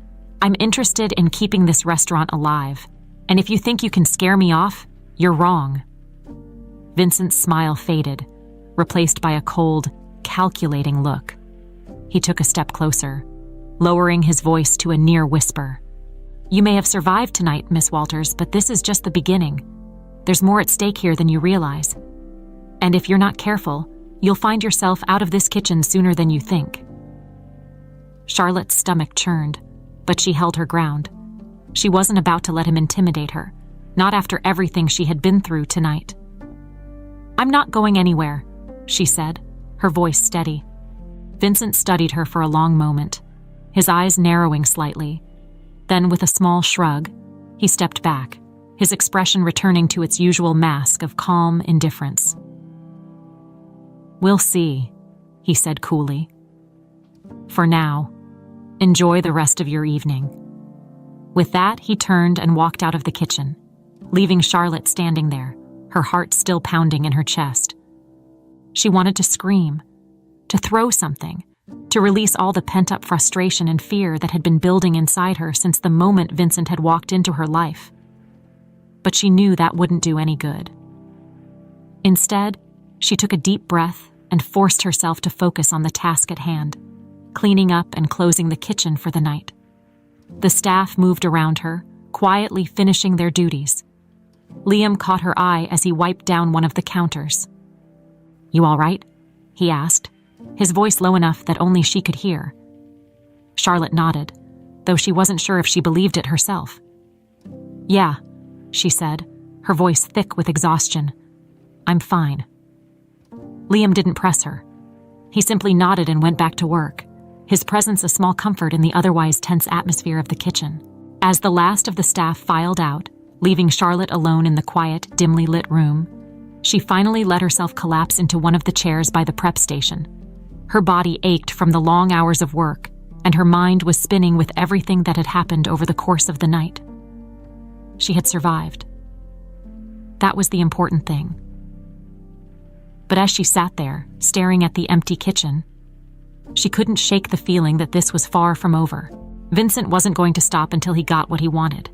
"I'm interested in keeping this restaurant alive, and if you think you can scare me off, you're wrong." Vincent's smile faded, replaced by a cold, calculating look. He took a step closer, lowering his voice to a near whisper. "You may have survived tonight, Miss Walters, but this is just the beginning. There's more at stake here than you realize. And if you're not careful, you'll find yourself out of this kitchen sooner than you think." Charlotte's stomach churned, but she held her ground. She wasn't about to let him intimidate her, not after everything she had been through tonight. "I'm not going anywhere," she said, her voice steady. Vincent studied her for a long moment, his eyes narrowing slightly. Then, with a small shrug, he stepped back, his expression returning to its usual mask of calm indifference. "We'll see," he said coolly. "For now, enjoy the rest of your evening." With that, he turned and walked out of the kitchen, leaving Charlotte standing there, her heart still pounding in her chest. She wanted to scream, to throw something, to release all the pent-up frustration and fear that had been building inside her since the moment Vincent had walked into her life. But she knew that wouldn't do any good. Instead, she took a deep breath and forced herself to focus on the task at hand, cleaning up and closing the kitchen for the night. The staff moved around her, quietly finishing their duties. Liam caught her eye as he wiped down one of the counters. "You all right?" he asked, his voice low enough that only she could hear. Charlotte nodded, though she wasn't sure if she believed it herself. "Yeah," she said, her voice thick with exhaustion. "I'm fine." Liam didn't press her. He simply nodded and went back to work, his presence a small comfort in the otherwise tense atmosphere of the kitchen. As the last of the staff filed out, leaving Charlotte alone in the quiet, dimly lit room, she finally let herself collapse into one of the chairs by the prep station. Her body ached from the long hours of work, and her mind was spinning with everything that had happened over the course of the night. She had survived. That was the important thing. But as she sat there, staring at the empty kitchen, she couldn't shake the feeling that this was far from over. Vincent wasn't going to stop until he got what he wanted,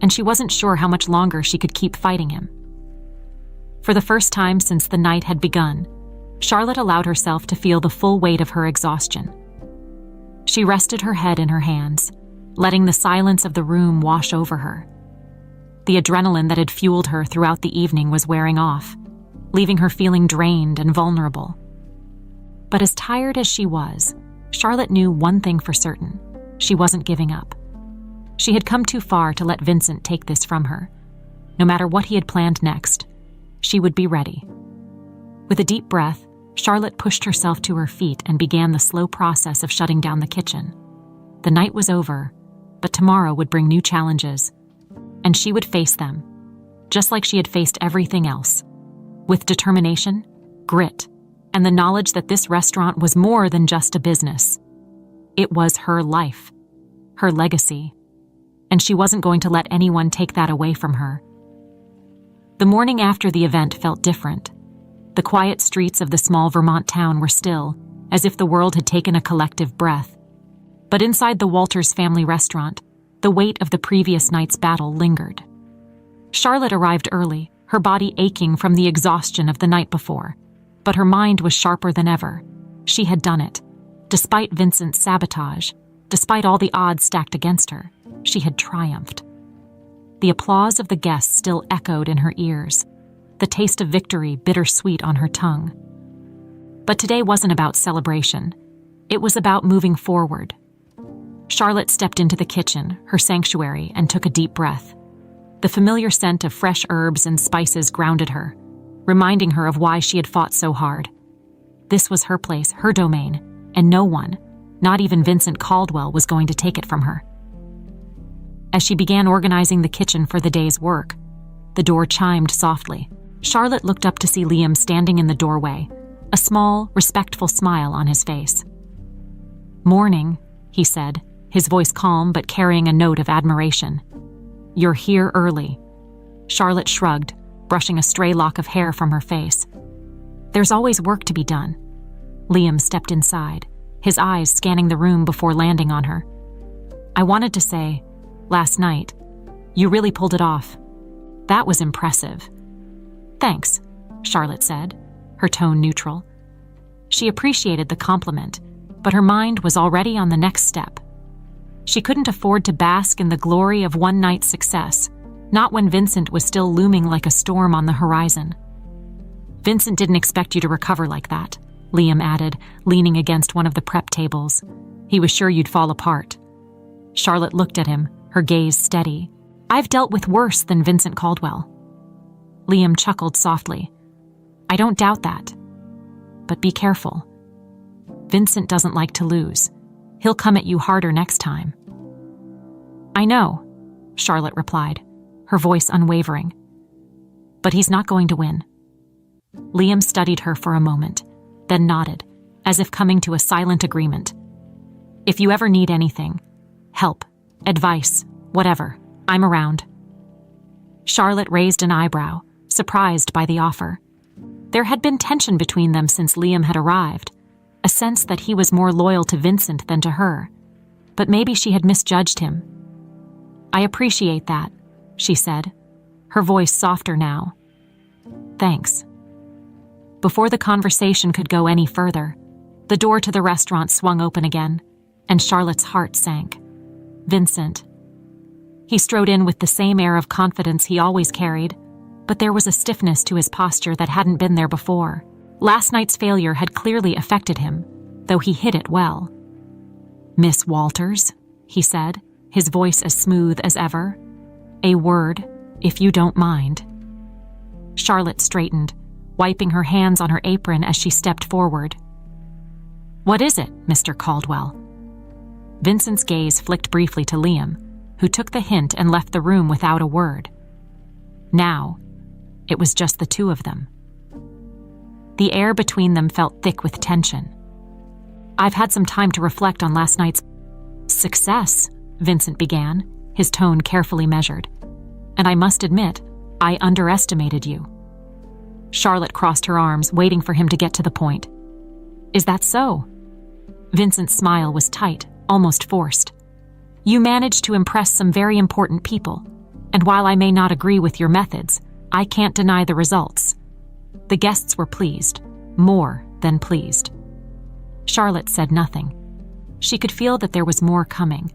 and she wasn't sure how much longer she could keep fighting him. For the first time since the night had begun, Charlotte allowed herself to feel the full weight of her exhaustion. She rested her head in her hands, letting the silence of the room wash over her. The adrenaline that had fueled her throughout the evening was wearing off, leaving her feeling drained and vulnerable. But as tired as she was, Charlotte knew one thing for certain: she wasn't giving up. She had come too far to let Vincent take this from her. No matter what he had planned next, she would be ready. With a deep breath, Charlotte pushed herself to her feet and began the slow process of shutting down the kitchen. The night was over, but tomorrow would bring new challenges, and she would face them, just like she had faced everything else, with determination, grit, and the knowledge that this restaurant was more than just a business. It was her life, her legacy, and she wasn't going to let anyone take that away from her. The morning after the event felt different. The quiet streets of the small Vermont town were still, as if the world had taken a collective breath. But inside the Walters family restaurant, the weight of the previous night's battle lingered. Charlotte arrived early, her body aching from the exhaustion of the night before, but her mind was sharper than ever. She had done it, despite Vincent's sabotage, Despite all the odds stacked against her, she had triumphed. The applause of the guests still echoed in her ears, the taste of victory bittersweet on her tongue. But today wasn't about celebration. It was about moving forward. Charlotte stepped into the kitchen, her sanctuary, and took a deep breath. The familiar scent of fresh herbs and spices grounded her, reminding her of why she had fought so hard. This was her place, her domain, and no one, not even Vincent Caldwell, was going to take it from her. As she began organizing the kitchen for the day's work, the door chimed softly. Charlotte looked up to see Liam standing in the doorway, a small, respectful smile on his face. "Morning," he said, his voice calm but carrying a note of admiration. "You're here early." Charlotte shrugged, brushing a stray lock of hair from her face. "There's always work to be done." Liam stepped inside, his eyes scanning the room before landing on her. "I wanted to say, last night, you really pulled it off. That was impressive." "Thanks," Charlotte said, her tone neutral. She appreciated the compliment, but her mind was already on the next step. She couldn't afford to bask in the glory of one night's success, not when Vincent was still looming like a storm on the horizon. "Vincent didn't expect you to recover like that," Liam added, leaning against one of the prep tables. "He was sure you'd fall apart." Charlotte looked at him, her gaze steady. "I've dealt with worse than Vincent Caldwell." Liam chuckled softly. "I don't doubt that. But be careful. Vincent doesn't like to lose. He'll come at you harder next time." "I know," Charlotte replied, her voice unwavering. "But he's not going to win." Liam studied her for a moment, then nodded, as if coming to a silent agreement. "If you ever need anything, help, advice, whatever, I'm around." Charlotte raised an eyebrow, surprised by the offer. There had been tension between them since Liam had arrived, a sense that he was more loyal to Vincent than to her, but maybe she had misjudged him. "I appreciate that," she said, her voice softer now. "Thanks." Before the conversation could go any further, the door to the restaurant swung open again, and Charlotte's heart sank. Vincent. He strode in with the same air of confidence he always carried, but there was a stiffness to his posture that hadn't been there before. Last night's failure had clearly affected him, though he hid it well. "Miss Walters," he said, his voice as smooth as ever. "A word, if you don't mind." Charlotte straightened, wiping her hands on her apron as she stepped forward. "What is it, Mr. Caldwell?" Vincent's gaze flicked briefly to Liam, who took the hint and left the room without a word. Now, it was just the two of them. The air between them felt thick with tension. "I've had some time to reflect on last night's success," Vincent began, his tone carefully measured. "And I must admit, I underestimated you." Charlotte crossed her arms, waiting for him to get to the point. "Is that so?" Vincent's smile was tight, almost forced. "You managed to impress some very important people, and while I may not agree with your methods, I can't deny the results." The guests were pleased, more than pleased. Charlotte said nothing. She could feel that there was more coming,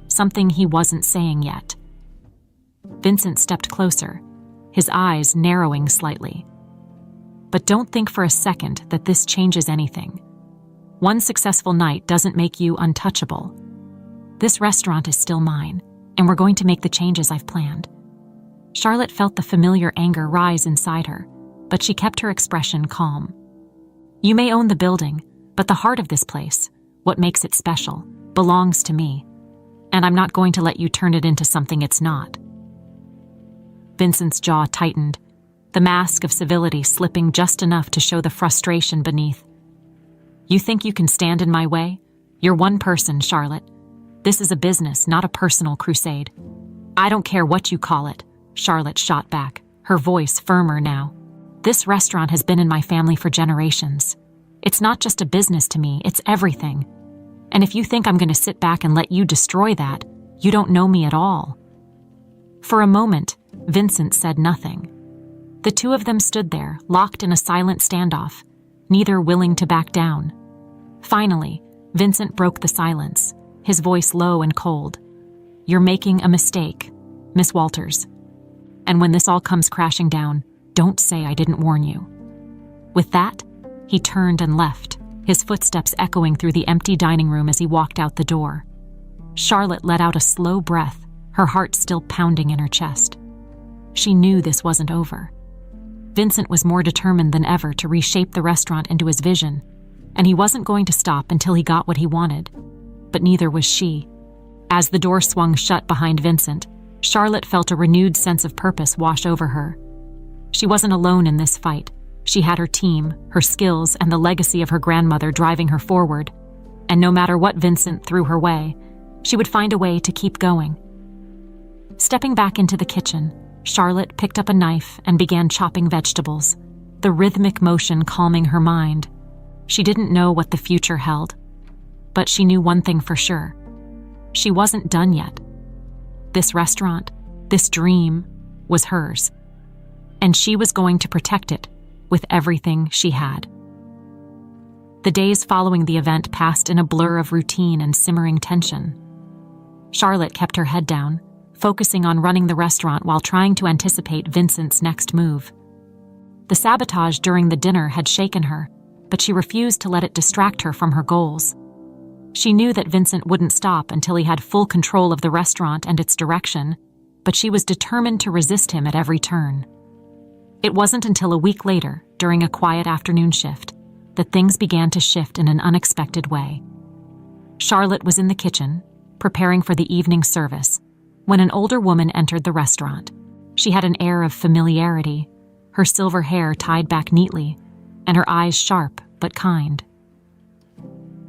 something he wasn't saying yet. Vincent stepped closer, his eyes narrowing slightly. "But don't think for a second that this changes anything. One successful night doesn't make you untouchable. This restaurant is still mine, and we're going to make the changes I've planned." Charlotte felt the familiar anger rise inside her, but she kept her expression calm. "You may own the building, but the heart of this place, what makes it special, belongs to me, and I'm not going to let you turn it into something it's not." Vincent's jaw tightened, the mask of civility slipping just enough to show the frustration beneath. "You think you can stand in my way? You're one person, Charlotte. This is a business, not a personal crusade." "I don't care what you call it," Charlotte shot back, her voice firmer now. "This restaurant has been in my family for generations. It's not just a business to me, it's everything. And if you think I'm going to sit back and let you destroy that, you don't know me at all." For a moment, Vincent said nothing. The two of them stood there, locked in a silent standoff, neither willing to back down. Finally, Vincent broke the silence, his voice low and cold. "You're making a mistake, Miss Walters. And when this all comes crashing down, don't say I didn't warn you." With that, he turned and left, his footsteps echoing through the empty dining room as he walked out the door. Charlotte let out a slow breath, her heart still pounding in her chest. She knew this wasn't over. Vincent was more determined than ever to reshape the restaurant into his vision, and he wasn't going to stop until he got what he wanted. But neither was she. As the door swung shut behind Vincent, Charlotte felt a renewed sense of purpose wash over her. She wasn't alone in this fight. She had her team, her skills, and the legacy of her grandmother driving her forward. And no matter what Vincent threw her way, she would find a way to keep going. Stepping back into the kitchen, Charlotte picked up a knife and began chopping vegetables, the rhythmic motion calming her mind. She didn't know what the future held, but she knew one thing for sure. She wasn't done yet. This restaurant, this dream, was hers, and she was going to protect it with everything she had. The days following the event passed in a blur of routine and simmering tension. Charlotte kept her head down, focusing on running the restaurant while trying to anticipate Vincent's next move. The sabotage during the dinner had shaken her, but she refused to let it distract her from her goals. She knew that Vincent wouldn't stop until he had full control of the restaurant and its direction, but she was determined to resist him at every turn. It wasn't until a week later, during a quiet afternoon shift, that things began to shift in an unexpected way. Charlotte was in the kitchen, preparing for the evening service, when an older woman entered the restaurant. She had an air of familiarity, her silver hair tied back neatly, and her eyes sharp but kind.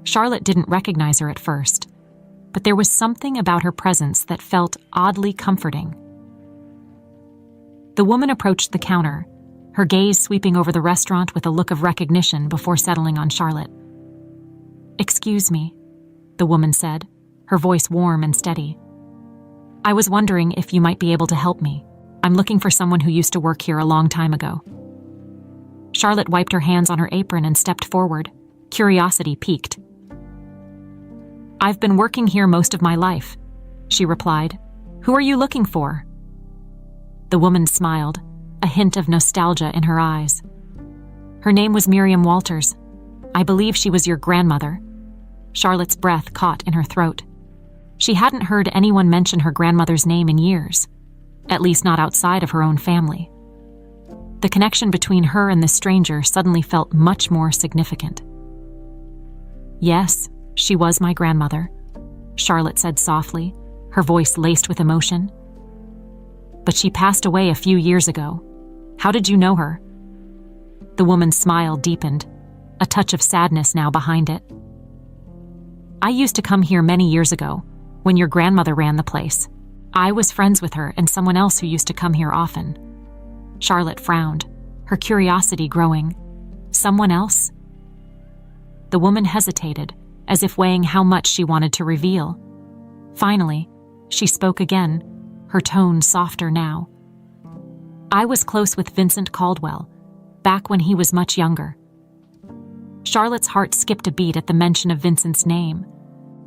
Charlotte didn't recognize her at first, but there was something about her presence that felt oddly comforting. The woman approached the counter, her gaze sweeping over the restaurant with a look of recognition before settling on Charlotte. "Excuse me," the woman said, her voice warm and steady. "I was wondering if you might be able to help me. I'm looking for someone who used to work here a long time ago." Charlotte wiped her hands on her apron and stepped forward, curiosity piqued. "I've been working here most of my life," she replied. "Who are you looking for?" The woman smiled, a hint of nostalgia in her eyes. "Her name was Miriam Walters. I believe she was your grandmother." Charlotte's breath caught in her throat. She hadn't heard anyone mention her grandmother's name in years, at least not outside of her own family. The connection between her and the stranger suddenly felt much more significant. "Yes, she was my grandmother," Charlotte said softly, her voice laced with emotion. "But she passed away a few years ago. How did you know her?" The woman's smile deepened, a touch of sadness now behind it. "I used to come here many years ago, when your grandmother ran the place. I was friends with her and someone else who used to come here often." Charlotte frowned, her curiosity growing. "Someone else?" The woman hesitated, as if weighing how much she wanted to reveal. Finally, she spoke again, her tone softer now. "I was close with Vincent Caldwell, back when he was much younger." Charlotte's heart skipped a beat at the mention of Vincent's name.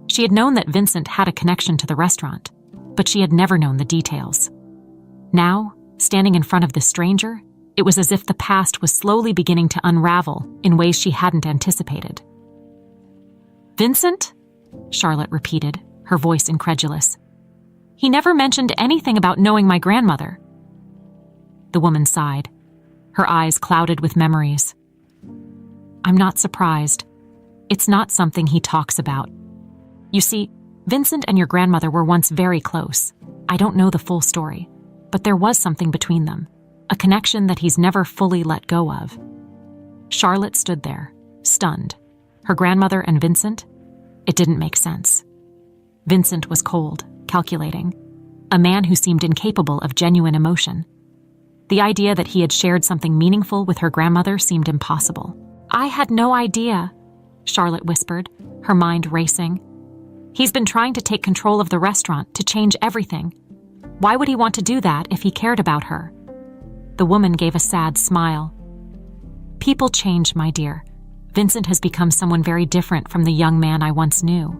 She had known that Vincent had a connection to the restaurant, but she had never known the details. Now, standing in front of the stranger, it was as if the past was slowly beginning to unravel in ways she hadn't anticipated. "Vincent?" Charlotte repeated, her voice incredulous. "He never mentioned anything about knowing my grandmother." The woman sighed, her eyes clouded with memories. "I'm not surprised. It's not something he talks about. You see, Vincent and your grandmother were once very close. I don't know the full story, but there was something between them, a connection that he's never fully let go of." Charlotte stood there, stunned. Her grandmother and Vincent? It didn't make sense. Vincent was cold, calculating, a man who seemed incapable of genuine emotion. The idea that he had shared something meaningful with her grandmother seemed impossible. "I had no idea," Charlotte whispered, her mind racing. "He's been trying to take control of the restaurant, to change everything. Why would he want to do that if he cared about her?" The woman gave a sad smile. "People change, my dear. Vincent has become someone very different from the young man I once knew."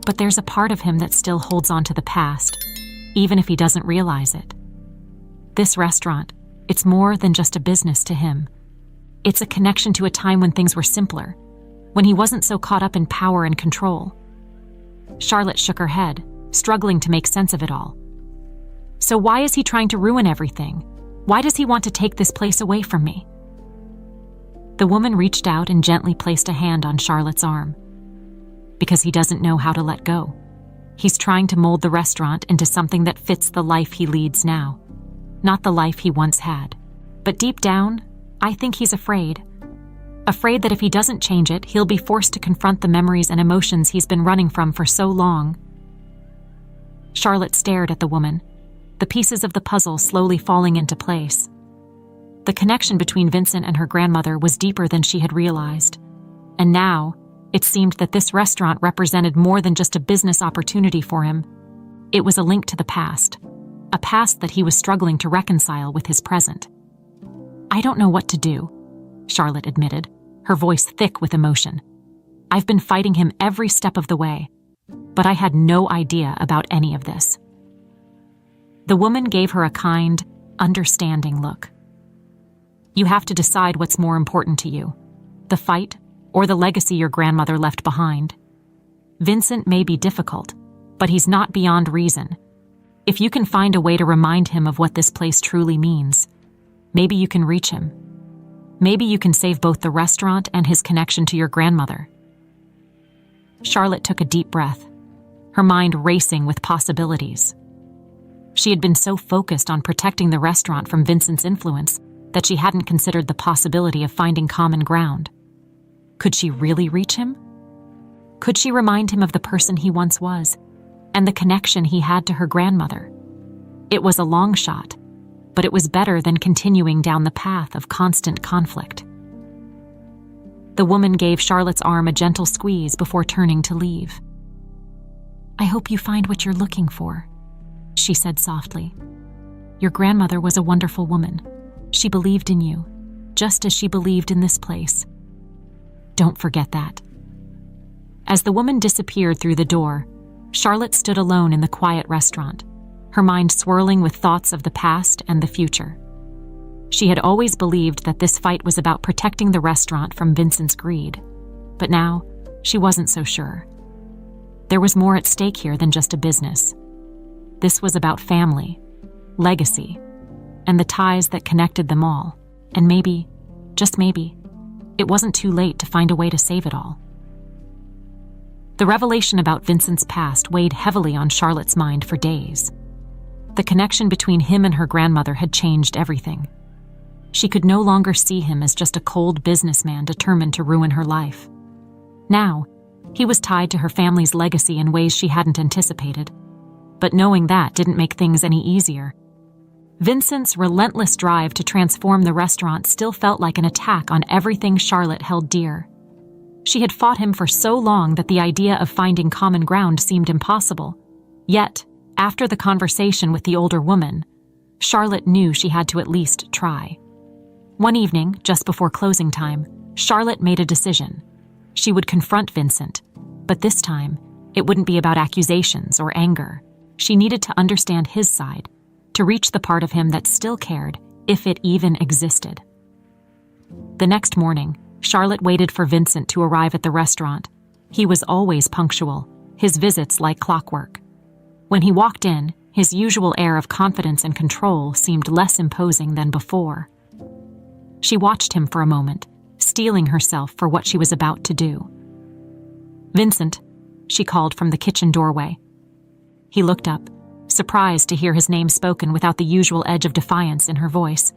But there's a part of him that still holds on to the past, even if he doesn't realize it. This restaurant, it's more than just a business to him. It's a connection to a time when things were simpler, when he wasn't so caught up in power and control. Charlotte shook her head, struggling to make sense of it all. So why is he trying to ruin everything? Why does he want to take this place away from me? The woman reached out and gently placed a hand on Charlotte's arm. Because he doesn't know how to let go. He's trying to mold the restaurant into something that fits the life he leads now, not the life he once had. But deep down, I think he's afraid. Afraid that if he doesn't change it, he'll be forced to confront the memories and emotions he's been running from for so long. Charlotte stared at the woman, the pieces of the puzzle slowly falling into place. The connection between Vincent and her grandmother was deeper than she had realized. And now, it seemed that this restaurant represented more than just a business opportunity for him. It was a link to the past, a past that he was struggling to reconcile with his present. I don't know what to do, Charlotte admitted, her voice thick with emotion. I've been fighting him every step of the way, but I had no idea about any of this. The woman gave her a kind, understanding look. You have to decide what's more important to you, the fight or the legacy your grandmother left behind. Vincent may be difficult, but he's not beyond reason. If you can find a way to remind him of what this place truly means, maybe you can reach him. Maybe you can save both the restaurant and his connection to your grandmother. Charlotte took a deep breath, her mind racing with possibilities. She had been so focused on protecting the restaurant from Vincent's influence that she hadn't considered the possibility of finding common ground. Could she really reach him? Could she remind him of the person he once was and the connection he had to her grandmother? It was a long shot, but it was better than continuing down the path of constant conflict. The woman gave Charlotte's arm a gentle squeeze before turning to leave. I hope you find what you're looking for, she said softly. Your grandmother was a wonderful woman. She believed in you, just as she believed in this place. Don't forget that. As the woman disappeared through the door, Charlotte stood alone in the quiet restaurant, her mind swirling with thoughts of the past and the future. She had always believed that this fight was about protecting the restaurant from Vincent's greed, but now she wasn't so sure. There was more at stake here than just a business. This was about family, legacy, and the ties that connected them all, and maybe, just maybe, it wasn't too late to find a way to save it all. The revelation about Vincent's past weighed heavily on Charlotte's mind for days. The connection between him and her grandmother had changed everything. She could no longer see him as just a cold businessman determined to ruin her life. Now, he was tied to her family's legacy in ways she hadn't anticipated. But knowing that didn't make things any easier. Vincent's relentless drive to transform the restaurant still felt like an attack on everything Charlotte held dear. She had fought him for so long that the idea of finding common ground seemed impossible. Yet, after the conversation with the older woman, Charlotte knew she had to at least try. One evening, just before closing time, Charlotte made a decision. She would confront Vincent, but this time, it wouldn't be about accusations or anger. She needed to understand his side, to reach the part of him that still cared, if it even existed. The next morning, Charlotte waited for Vincent to arrive at the restaurant. He was always punctual, his visits like clockwork. When he walked in, his usual air of confidence and control seemed less imposing than before. She watched him for a moment, steeling herself for what she was about to do. "Vincent," she called from the kitchen doorway. He looked up, surprised to hear his name spoken without the usual edge of defiance in her voice.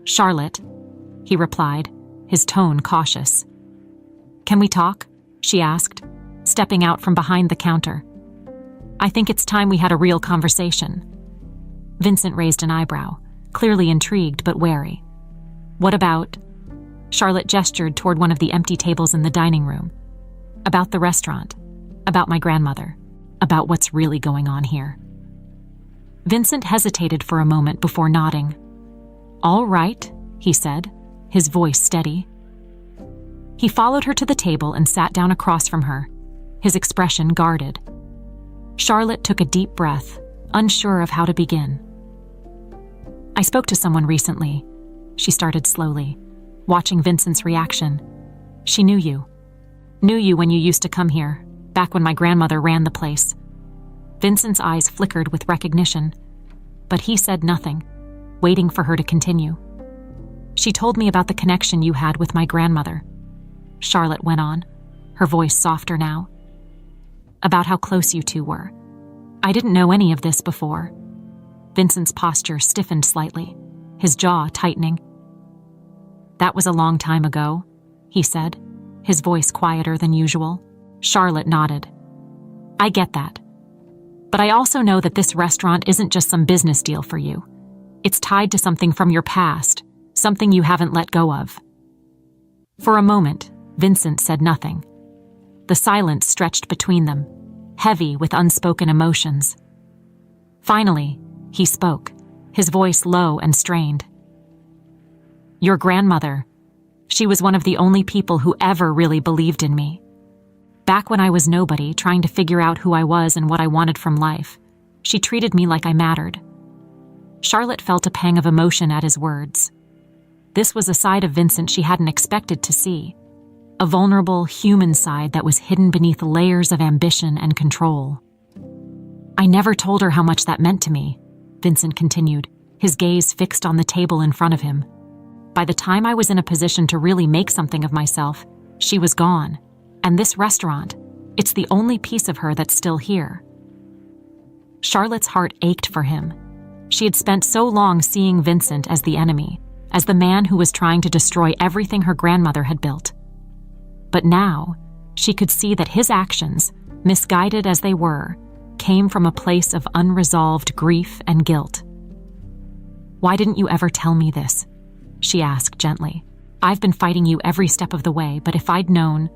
"Charlotte," he replied, his tone cautious. "Can we talk?" she asked, stepping out from behind the counter. "I think it's time we had a real conversation." Vincent raised an eyebrow, clearly intrigued but wary. "What about?" Charlotte gestured toward one of the empty tables in the dining room. "About the restaurant, about my grandmother, about what's really going on here." Vincent hesitated for a moment before nodding. "All right," he said, his voice steady. He followed her to the table and sat down across from her, his expression guarded. Charlotte took a deep breath, unsure of how to begin. "I spoke to someone recently," she started slowly, watching Vincent's reaction. "She knew you. Knew you when you used to come here, back when my grandmother ran the place." Vincent's eyes flickered with recognition, but he said nothing, waiting for her to continue. "She told me about the connection you had with my grandmother," Charlotte went on, her voice softer now. "About how close you two were. I didn't know any of this before." Vincent's posture stiffened slightly, his jaw tightening. "That was a long time ago," he said, his voice quieter than usual. Charlotte nodded. "I get that. But I also know that this restaurant isn't just some business deal for you. It's tied to something from your past, something you haven't let go of." For a moment, Vincent said nothing. The silence stretched between them, heavy with unspoken emotions. Finally, he spoke, his voice low and strained. "Your grandmother, she was one of the only people who ever really believed in me. Back when I was nobody, trying to figure out who I was and what I wanted from life, she treated me like I mattered." Charlotte felt a pang of emotion at his words. This was a side of Vincent she hadn't expected to see, a vulnerable, human side that was hidden beneath layers of ambition and control. "I never told her how much that meant to me," Vincent continued, his gaze fixed on the table in front of him. "By the time I was in a position to really make something of myself, she was gone. And this restaurant, it's the only piece of her that's still here." Charlotte's heart ached for him. She had spent so long seeing Vincent as the enemy, as the man who was trying to destroy everything her grandmother had built. But now, she could see that his actions, misguided as they were, came from a place of unresolved grief and guilt. "Why didn't you ever tell me this?" she asked gently. "I've been fighting you every step of the way, but if I'd known—"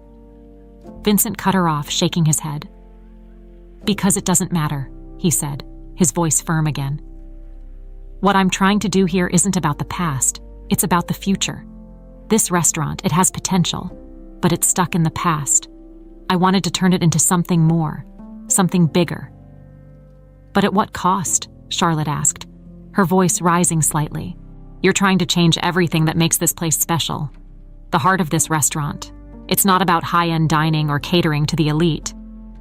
Vincent cut her off, shaking his head. "Because it doesn't matter," he said, his voice firm again. "What I'm trying to do here isn't about the past, it's about the future. This restaurant, it has potential, but it's stuck in the past. I wanted to turn it into something more, something bigger." "But at what cost?" Charlotte asked, her voice rising slightly. "You're trying to change everything that makes this place special. The heart of this restaurant. It's not about high-end dining or catering to the elite.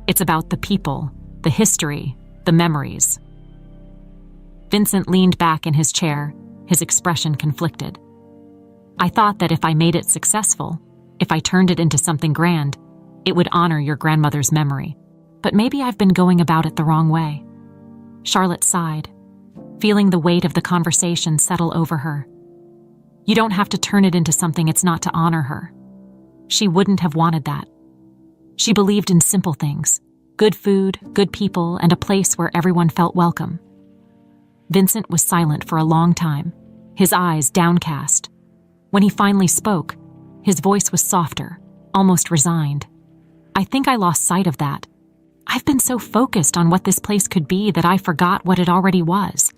It's about the people, the history, the memories." Vincent leaned back in his chair, his expression conflicted. "I thought that if I made it successful, if I turned it into something grand, it would honor your grandmother's memory. But maybe I've been going about it the wrong way." Charlotte sighed, feeling the weight of the conversation settle over her. You don't have to turn it into something it's not to honor her. She wouldn't have wanted that. She believed in simple things, good food, good people, and a place where everyone felt welcome. Vincent was silent for a long time, his eyes downcast. When he finally spoke, his voice was softer, almost resigned. "I think I lost sight of that. I've been so focused on what this place could be that I forgot what it already was."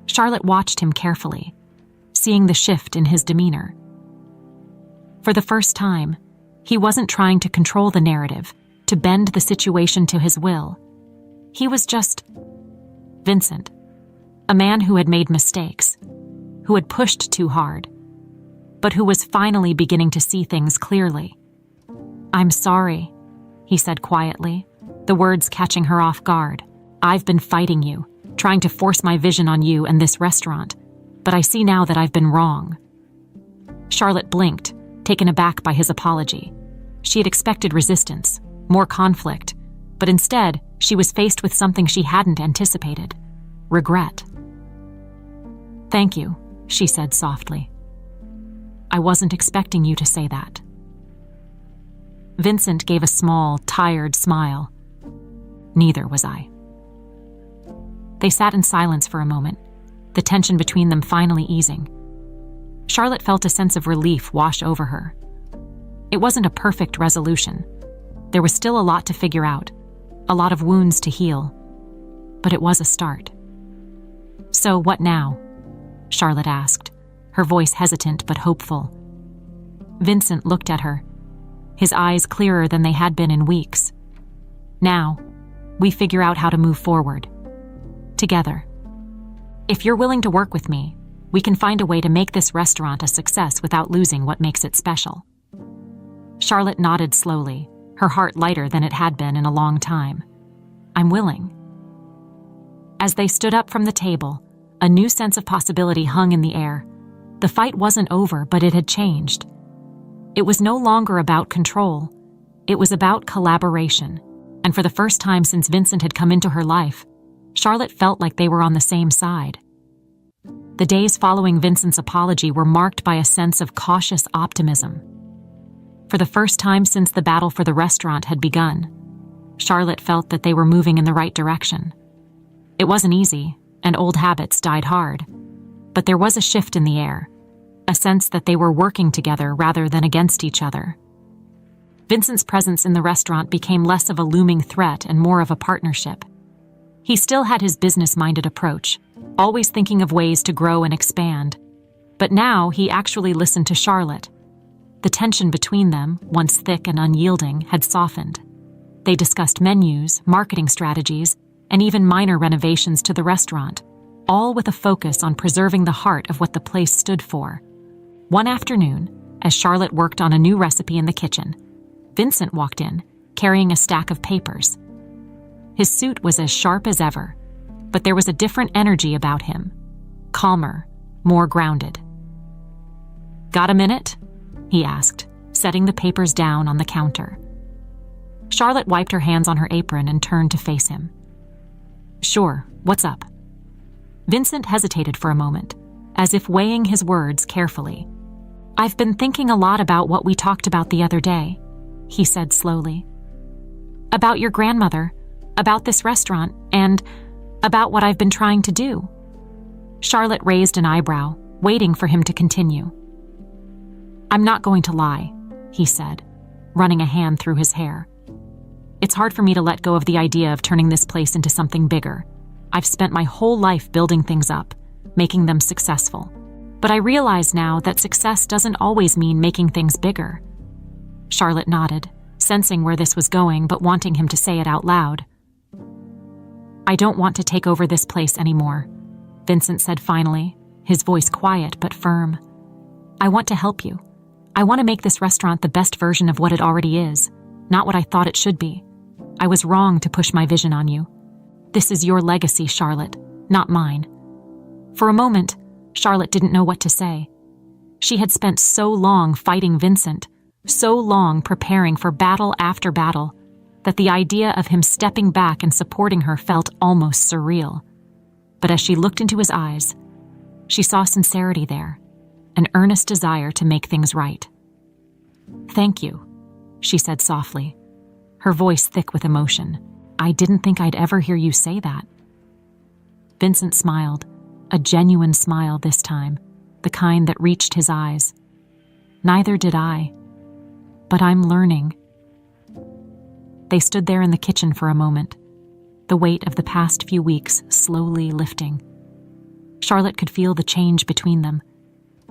Charlotte watched him carefully, seeing the shift in his demeanor. For the first time, he wasn't trying to control the narrative, to bend the situation to his will. He was just Vincent, a man who had made mistakes, who had pushed too hard, but who was finally beginning to see things clearly. "I'm sorry," he said quietly, the words catching her off guard. "I've been fighting you, trying to force my vision on you and this restaurant, but I see now that I've been wrong." Charlotte blinked, taken aback by his apology. She had expected resistance, more conflict, but instead, she was faced with something she hadn't anticipated: regret. "Thank you," she said softly. "I wasn't expecting you to say that." Vincent gave a small, tired smile. "Neither was I." They sat in silence for a moment, the tension between them finally easing. Charlotte felt a sense of relief wash over her. It wasn't a perfect resolution. There was still a lot to figure out, a lot of wounds to heal, but it was a start. "So what now?" Charlotte asked, her voice hesitant but hopeful. Vincent looked at her, his eyes clearer than they had been in weeks. "Now, we figure out how to move forward. Together. If you're willing to work with me, we can find a way to make this restaurant a success without losing what makes it special." Charlotte nodded slowly, her heart lighter than it had been in a long time. "I'm willing." As they stood up from the table, a new sense of possibility hung in the air. The fight wasn't over, but it had changed. It was no longer about control. It was about collaboration. And for the first time since Vincent had come into her life, Charlotte felt like they were on the same side. The days following Vincent's apology were marked by a sense of cautious optimism. For the first time since the battle for the restaurant had begun, Charlotte felt that they were moving in the right direction. It wasn't easy, and old habits died hard, but there was a shift in the air, a sense that they were working together rather than against each other. Vincent's presence in the restaurant became less of a looming threat and more of a partnership. He still had his business-minded approach, always thinking of ways to grow and expand, but now he actually listened to Charlotte. The tension between them, once thick and unyielding, had softened. They discussed menus, marketing strategies, and even minor renovations to the restaurant, all with a focus on preserving the heart of what the place stood for. One afternoon, as Charlotte worked on a new recipe in the kitchen, Vincent walked in, carrying a stack of papers. His suit was as sharp as ever, but there was a different energy about him, calmer, more grounded. "Got a minute?" he asked, setting the papers down on the counter. Charlotte wiped her hands on her apron and turned to face him. "Sure, what's up?" Vincent hesitated for a moment, as if weighing his words carefully. "I've been thinking a lot about what we talked about the other day," he said slowly. "About your grandmother, about this restaurant, and about what I've been trying to do." Charlotte raised an eyebrow, waiting for him to continue. "I'm not going to lie," he said, running a hand through his hair. "It's hard for me to let go of the idea of turning this place into something bigger. I've spent my whole life building things up, making them successful. But I realize now that success doesn't always mean making things bigger." Charlotte nodded, sensing where this was going but wanting him to say it out loud. "I don't want to take over this place anymore," Vincent said finally, his voice quiet but firm. "I want to help you. I want to make this restaurant the best version of what it already is, not what I thought it should be. I was wrong to push my vision on you. This is your legacy, Charlotte, not mine." For a moment, Charlotte didn't know what to say. She had spent so long fighting Vincent, so long preparing for battle after battle, that the idea of him stepping back and supporting her felt almost surreal. But as she looked into his eyes, she saw sincerity there, an earnest desire to make things right. "Thank you," she said softly, her voice thick with emotion. "I didn't think I'd ever hear you say that." Vincent smiled, a genuine smile this time, the kind that reached his eyes. "Neither did I. But I'm learning." They stood there in the kitchen for a moment, the weight of the past few weeks slowly lifting. Charlotte could feel the change between them,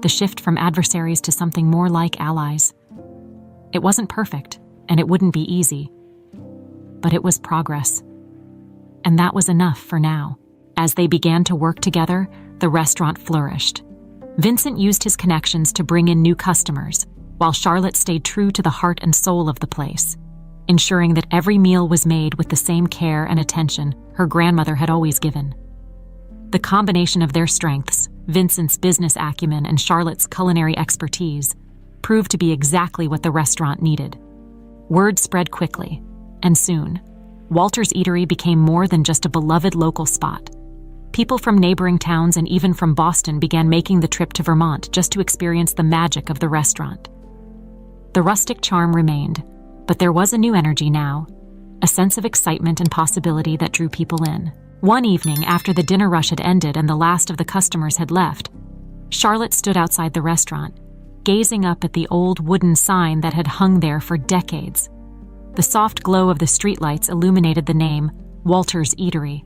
the shift from adversaries to something more like allies. It wasn't perfect, and it wouldn't be easy. But it was progress. And that was enough for now. As they began to work together, the restaurant flourished. Vincent used his connections to bring in new customers, while Charlotte stayed true to the heart and soul of the place, ensuring that every meal was made with the same care and attention her grandmother had always given. The combination of their strengths, Vincent's business acumen and Charlotte's culinary expertise, proved to be exactly what the restaurant needed. Word spread quickly, and soon, Walter's Eatery became more than just a beloved local spot. People from neighboring towns and even from Boston began making the trip to Vermont just to experience the magic of the restaurant. The rustic charm remained, but there was a new energy now, a sense of excitement and possibility that drew people in. One evening, after the dinner rush had ended and the last of the customers had left, Charlotte stood outside the restaurant, gazing up at the old wooden sign that had hung there for decades. The soft glow of the streetlights illuminated the name, Walter's Eatery.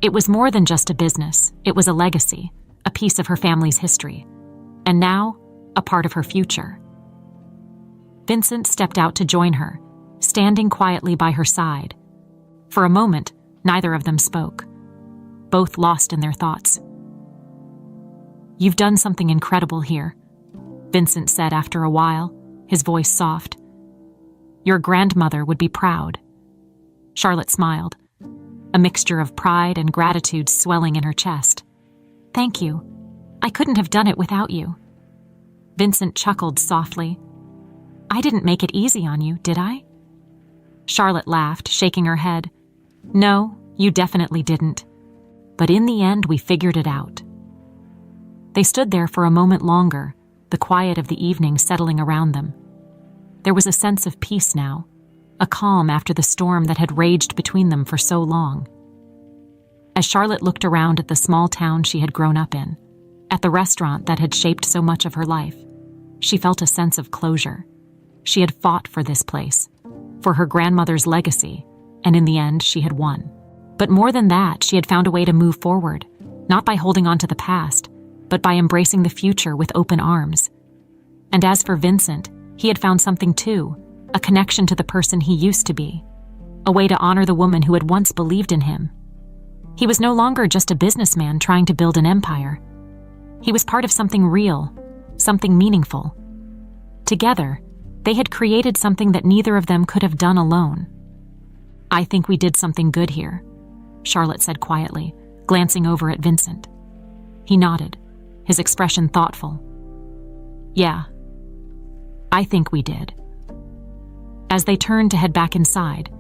It was more than just a business. It was a legacy, a piece of her family's history, and now, a part of her future. Vincent stepped out to join her, standing quietly by her side. For a moment, neither of them spoke, both lost in their thoughts. "You've done something incredible here," Vincent said after a while, his voice soft. "Your grandmother would be proud." Charlotte smiled, a mixture of pride and gratitude swelling in her chest. "Thank you. I couldn't have done it without you." Vincent chuckled softly. "I didn't make it easy on you, did I?" Charlotte laughed, shaking her head. "No, you definitely didn't. But in the end, we figured it out." They stood there for a moment longer, the quiet of the evening settling around them. There was a sense of peace now, a calm after the storm that had raged between them for so long. As Charlotte looked around at the small town she had grown up in, at the restaurant that had shaped so much of her life, she felt a sense of closure. She had fought for this place, for her grandmother's legacy, and in the end, she had won. But more than that, she had found a way to move forward, not by holding on to the past, but by embracing the future with open arms. And as for Vincent, he had found something too, a connection to the person he used to be, a way to honor the woman who had once believed in him. He was no longer just a businessman trying to build an empire. He was part of something real, something meaningful. Together, they had created something that neither of them could have done alone. "I think we did something good here," Charlotte said quietly, glancing over at Vincent. He nodded, his expression thoughtful. "Yeah, I think we did." As they turned to head back inside,